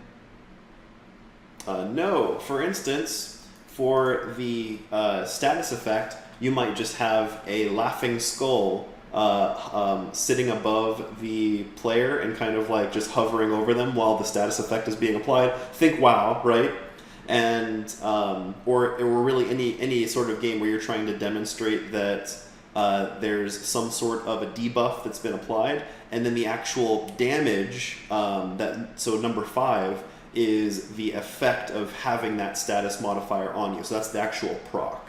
No, for instance, for the status effect, you might just have a laughing skull sitting above the player and kind of like just hovering over them while the status effect is being applied. Think WoW, right? And or really any sort of game where you're trying to demonstrate that there's some sort of a debuff that's been applied, and then the actual damage so number 5 is the effect of having that status modifier on you. So that's the actual proc.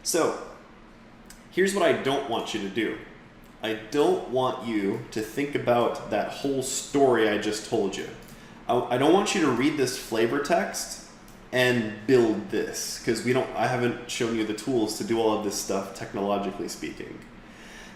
So here's what I don't want you to do. I don't want you to think about that whole story I just told you. I don't want you to read this flavor text and build this, because I haven't shown you the tools to do all of this stuff technologically speaking.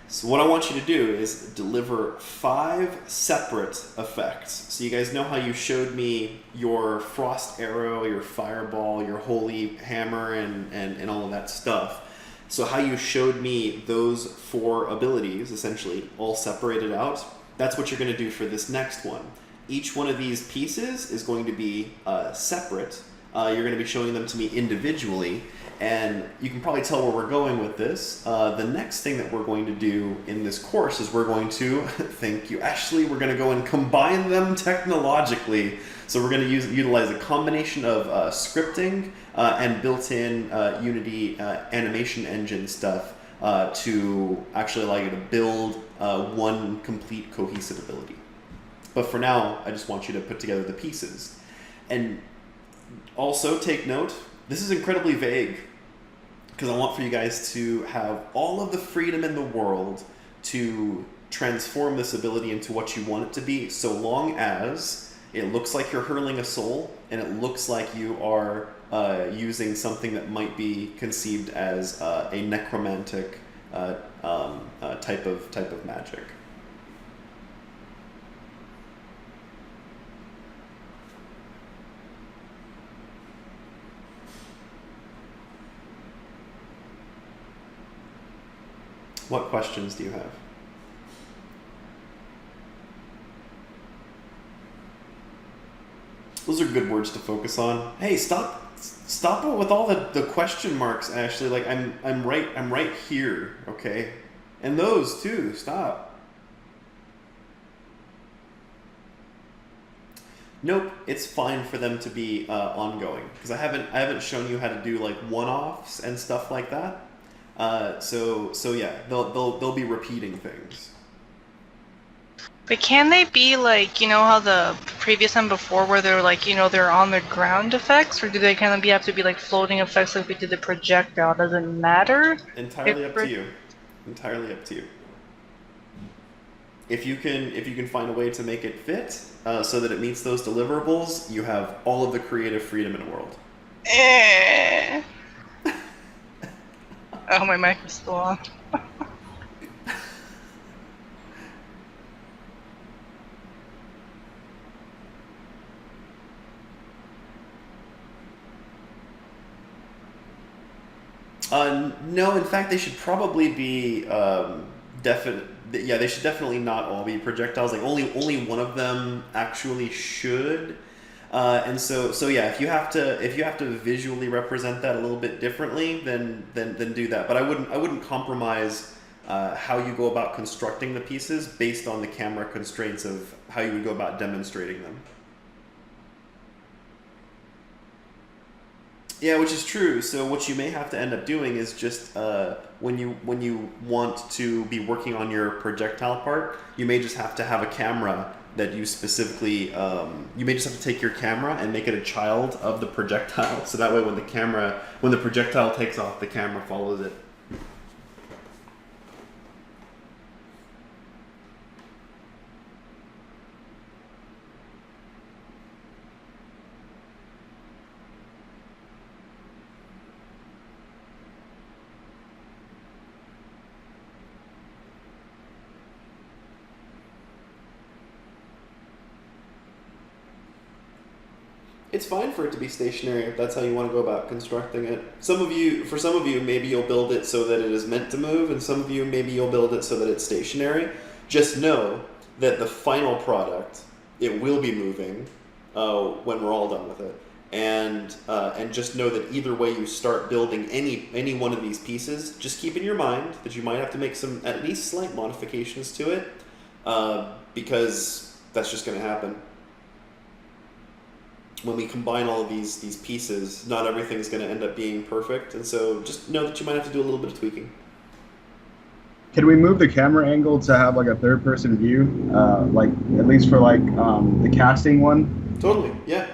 So what I want you to do is deliver 5 separate effects. So you guys know how you showed me your frost arrow, your fireball, your holy hammer, and all of that stuff. So how you showed me those 4 abilities, essentially, all separated out, that's what you're going to do for this next one. Each one of these pieces is going to be separate. You're going to be showing them to me individually, and you can probably tell where we're going with this. The next thing that we're going to do in this course is we're going to, thank you, Ashley, we're going to go and combine them technologically. So we're going to utilize a combination of scripting and built-in Unity animation engine stuff to actually allow you to build one complete cohesive ability. But for now, I just want you to put together the pieces. And also take note, this is incredibly vague, because I want for you guys to have all of the freedom in the world to transform this ability into what you want it to be, so long as it looks like you're hurling a soul, and it looks like you are using something that might be conceived as a necromantic type of magic. What questions do you have? Those are good words to focus on. Hey, stop it with all the question marks, Ashley. Like I'm right here, okay? And those too, stop. Nope, it's fine for them to be ongoing, because I haven't shown you how to do like one-offs and stuff like that. So yeah, they'll be repeating things. But can they be like, you know how the previous and before where they're like, you know, they're on the ground effects, or do they kind of have to be like floating effects like we did the projectile? Does it matter? Entirely up to you. Entirely up to you. If you can find a way to make it fit so that it meets those deliverables, you have all of the creative freedom in the world. Oh, my mic is still on. No, in fact, they should probably be definite. Yeah, they should definitely not all be projectiles. Like only one of them actually should. And so yeah, if you have to visually represent that a little bit differently, then do that. But I wouldn't compromise how you go about constructing the pieces based on the camera constraints of how you would go about demonstrating them. Yeah, which is true. So what you may have to end up doing is just when you want to be working on your projectile part, you may just have to have a camera that you specifically. You may just have to take your camera and make it a child of the projectile. So that way, when the projectile takes off, the camera follows it. It's fine for it to be stationary if that's how you want to go about constructing it. For some of you, maybe you'll build it so that it is meant to move, and some of you, maybe you'll build it so that it's stationary. Just know that the final product, it will be moving when we're all done with it. And just know that either way you start building any one of these pieces, just keep in your mind that you might have to make some at least slight modifications to it, because that's just going to happen. When we combine all of these pieces, not everything is going to end up being perfect, and so just know that you might have to do a little bit of tweaking. Can we move the camera angle to have like a third-person view, like at least for like the casting one? Totally, yeah.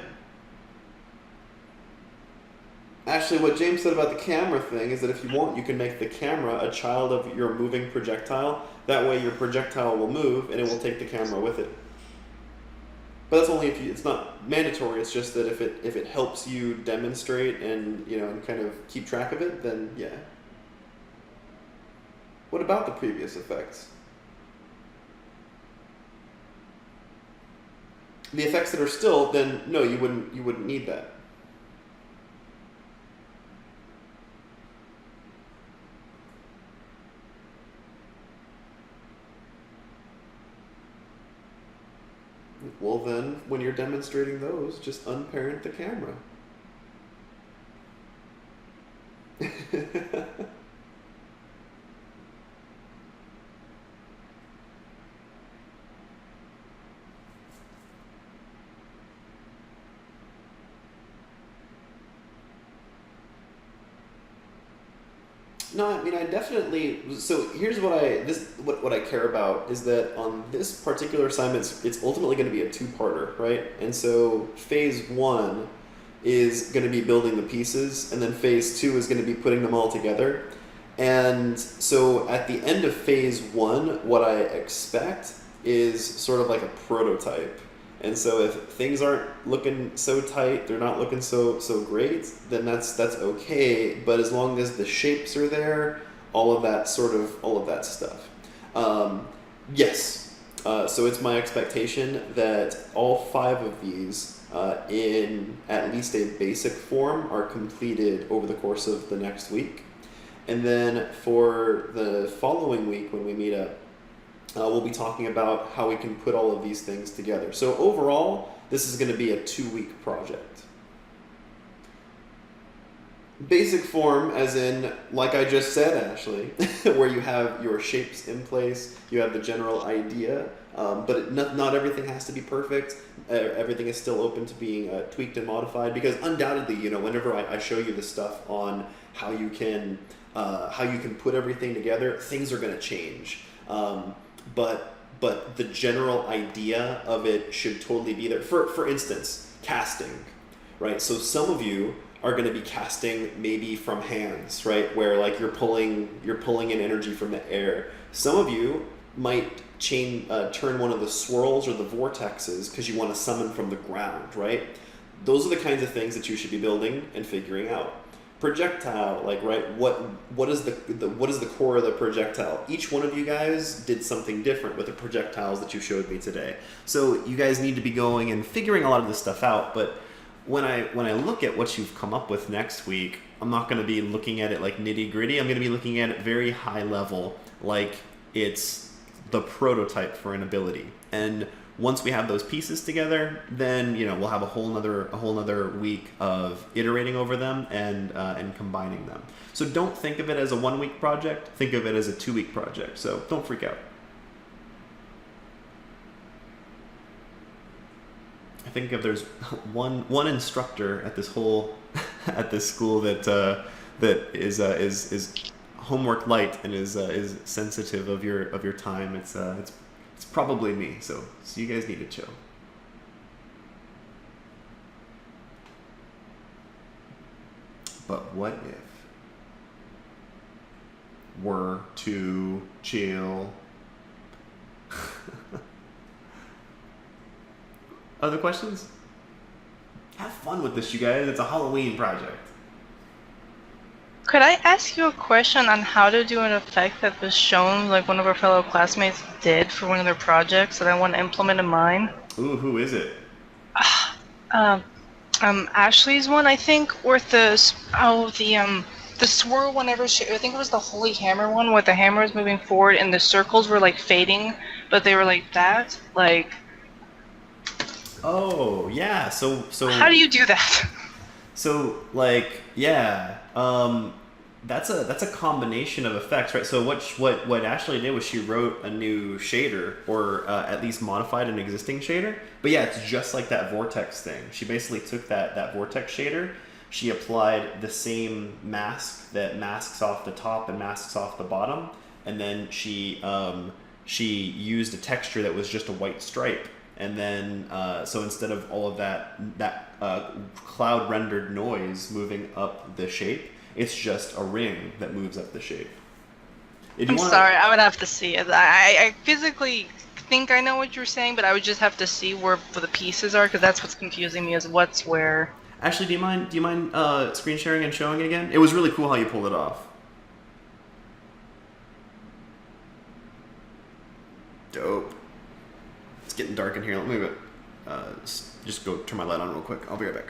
Actually, what James said about the camera thing is that if you want, you can make the camera a child of your moving projectile. That way your projectile will move, and it will take the camera with it. But that's only if it's not mandatory. It's just that if it helps you demonstrate and and kind of keep track of it, then yeah. What about the previous effects? The effects that are still, then no, you wouldn't need that. Well then, when you're demonstrating those, just unparent the camera. No, I mean, I definitely. So here's what I care about is that on this particular assignment, it's ultimately going to be a two-parter, right? And so phase 1 is going to be building the pieces, and then phase 2 is going to be putting them all together. And so at the end of phase 1, what I expect is sort of like a prototype. And so if things aren't looking so tight, they're not looking so great, then that's okay. But as long as the shapes are there, all of that stuff. Yes. So it's my expectation that all 5 of these, in at least a basic form, are completed over the course of the next week. And then for the following week when we meet up, we'll be talking about how we can put all of these things together. So overall, this is going to be a 2-week project. Basic form, as in, like I just said, Ashley, where you have your shapes in place, you have the general idea, but not everything has to be perfect. Everything is still open to being tweaked and modified, because undoubtedly, whenever I show you the stuff on how you can put everything together, things are going to change. But the general idea of it should totally be there. For instance, casting, right? So some of you are going to be casting maybe from hands, right? Where like you're pulling in energy from the air. Some of you might turn one of the swirls or the vortexes because you want to summon from the ground, right? Those are the kinds of things that you should be building and figuring out. Projectile, like, right, what is the core of the projectile? Each one of you guys did something different with the projectiles that you showed me today. So you guys need to be going and figuring a lot of this stuff out. But when I look at what you've come up with next week, I'm not going to be looking at it like nitty gritty. I'm going to be looking at it very high level, like it's the prototype for an ability. And once we have those pieces together, then we'll have a whole nother week of iterating over them and combining them. So don't think of it as a 1 week project. Think of it as a 2 week project. So don't freak out. I think if there's one instructor at this at this school that is homework light and is sensitive of your time, it's probably me. So you guys need to chill. But what if we're to chill? Other questions? Have fun with this, you guys. It's a Halloween project. Could I ask you a question on how to do an effect that was shown, like one of our fellow classmates did for one of their projects that I want to implement in mine? Ooh, who is it? Ashley's one, I think, or the swirl whenever I think it was the Holy Hammer one, where the hammer was moving forward and the circles were like fading, but they were like that, like. Oh yeah, so. How do you do that? So like yeah, that's a combination of effects, right? So what Ashley did was she wrote a new shader, or at least modified an existing shader. But yeah, it's just like that vortex thing. She basically took that vortex shader. She applied the same mask that masks off the top and masks off the bottom, and then she used a texture that was just a white stripe. And then, so instead of all of that cloud rendered noise moving up the shape, it's just a ring that moves up the shape. Sorry, I would have to see it. I physically think I know what you're saying, but I would just have to see where the pieces are, because that's what's confusing me, is what's where. Ashley, do you mind screen sharing and showing it again? It was really cool how you pulled it off. Dope. It's getting dark in here. Let me just go turn my light on real quick. I'll be right back.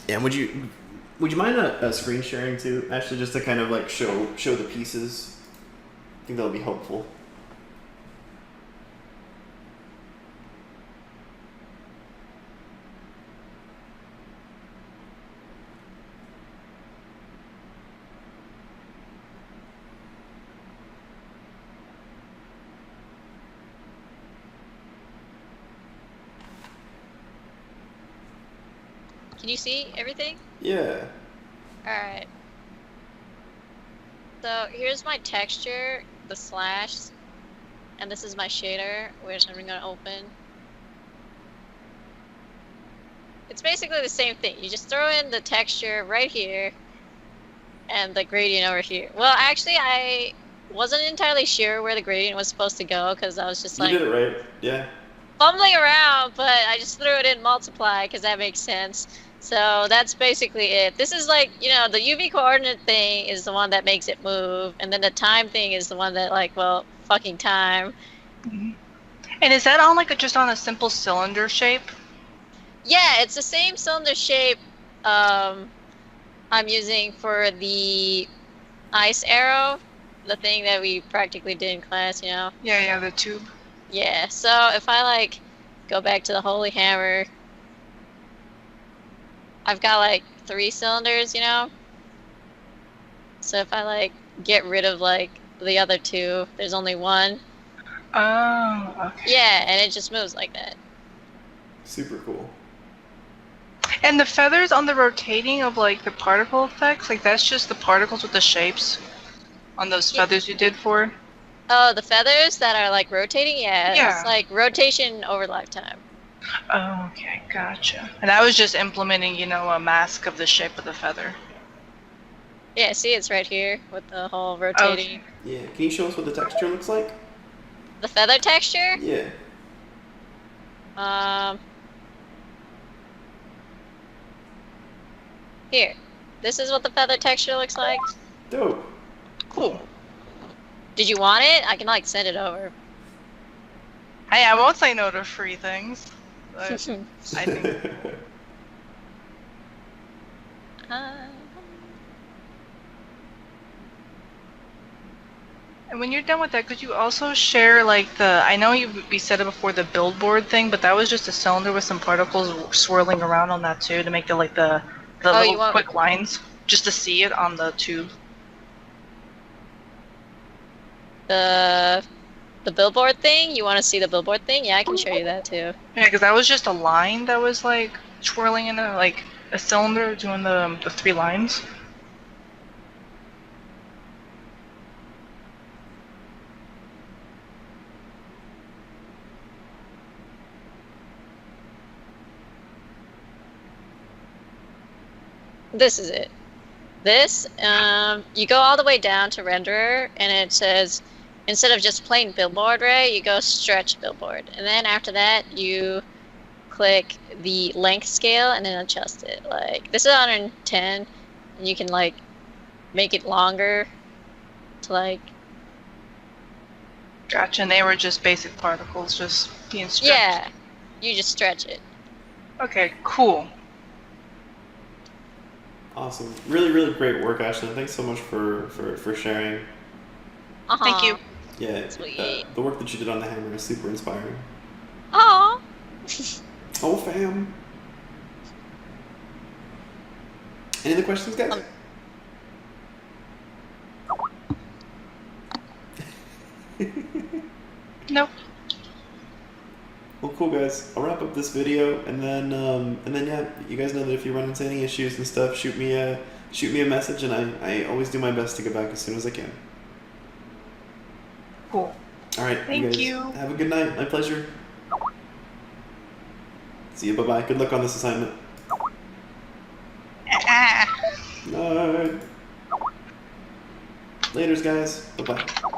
Yeah, would you mind a screen sharing too, Ashley, just to kind of like show the pieces? I think that'll be helpful. Can you see everything? Yeah. Alright. So here's my texture, the slash, and this is my shader, which I'm gonna open. It's basically the same thing. You just throw in the texture right here, and the gradient over here. Well, actually, I wasn't entirely sure where the gradient was supposed to go, because I was just like... You did it right, yeah. Fumbling around, but I just threw it in multiply, because that makes sense. So that's basically it. This is like, the UV coordinate thing is the one that makes it move, and then the time thing is the one that, like, well, fucking time. Mm-hmm. And is that on just on a simple cylinder shape? Yeah, it's the same cylinder shape I'm using for the ice arrow, the thing that we practically did in class, Yeah, the tube. Yeah, so if I, go back to the Holy Hammer, I've got, 3 cylinders, So if I, get rid of, the other 2, there's only 1. Oh, okay. Yeah, and it just moves like that. Super cool. And the feathers on the rotating of, the particle effects, that's just the particles with the shapes on those feathers you did for it? Oh, the feathers that are, rotating? Yeah. It's, rotation over lifetime. Oh, okay, gotcha. And I was just implementing, a mask of the shape of the feather. Yeah, see, it's right here with the whole rotating. Okay. Yeah, can you show us what the texture looks like? The feather texture? Yeah. Here. This is what the feather texture looks like. Dope. Cool. Did you want it? I can, send it over. Hey, I won't say no to free things. But I think And when you're done with that, could you also share like the? I know we said it before, the billboard thing, but that was just a cylinder with some particles swirling around on that too to make the Oh, little you want- quick lines, just to see it on the tube. the billboard thing? You want to see the billboard thing? Yeah, I can show you that too. Yeah, because that was just a line that was like swirling in like a cylinder doing the 3 lines. This is it. This, you go all the way down to renderer, and it says, instead of just plain billboard, right, you go stretch billboard. And then after that, you click the length scale and then adjust it. Like, this is 110, and you can, like, make it longer to, like... Gotcha, and they were just basic particles, just being stretched. Yeah, you just stretch it. Okay, cool. Awesome. Really, really great work, Ashlyn. Thanks so much for sharing. Thank you. Yeah, Sweet. the work that you did on the hammer is super inspiring. Aww. Oh, fam. Any other questions, guys? Nope. Well, cool, guys. I'll wrap up this video, and then yeah, you guys know that if you run into any issues and stuff, shoot me a message, and I always do my best to get back as soon as I can. Cool. All right. Thank you. you. Guys, have a good night. My pleasure. See you. Bye bye. Good luck on this assignment. Night. Laters, guys. Bye bye.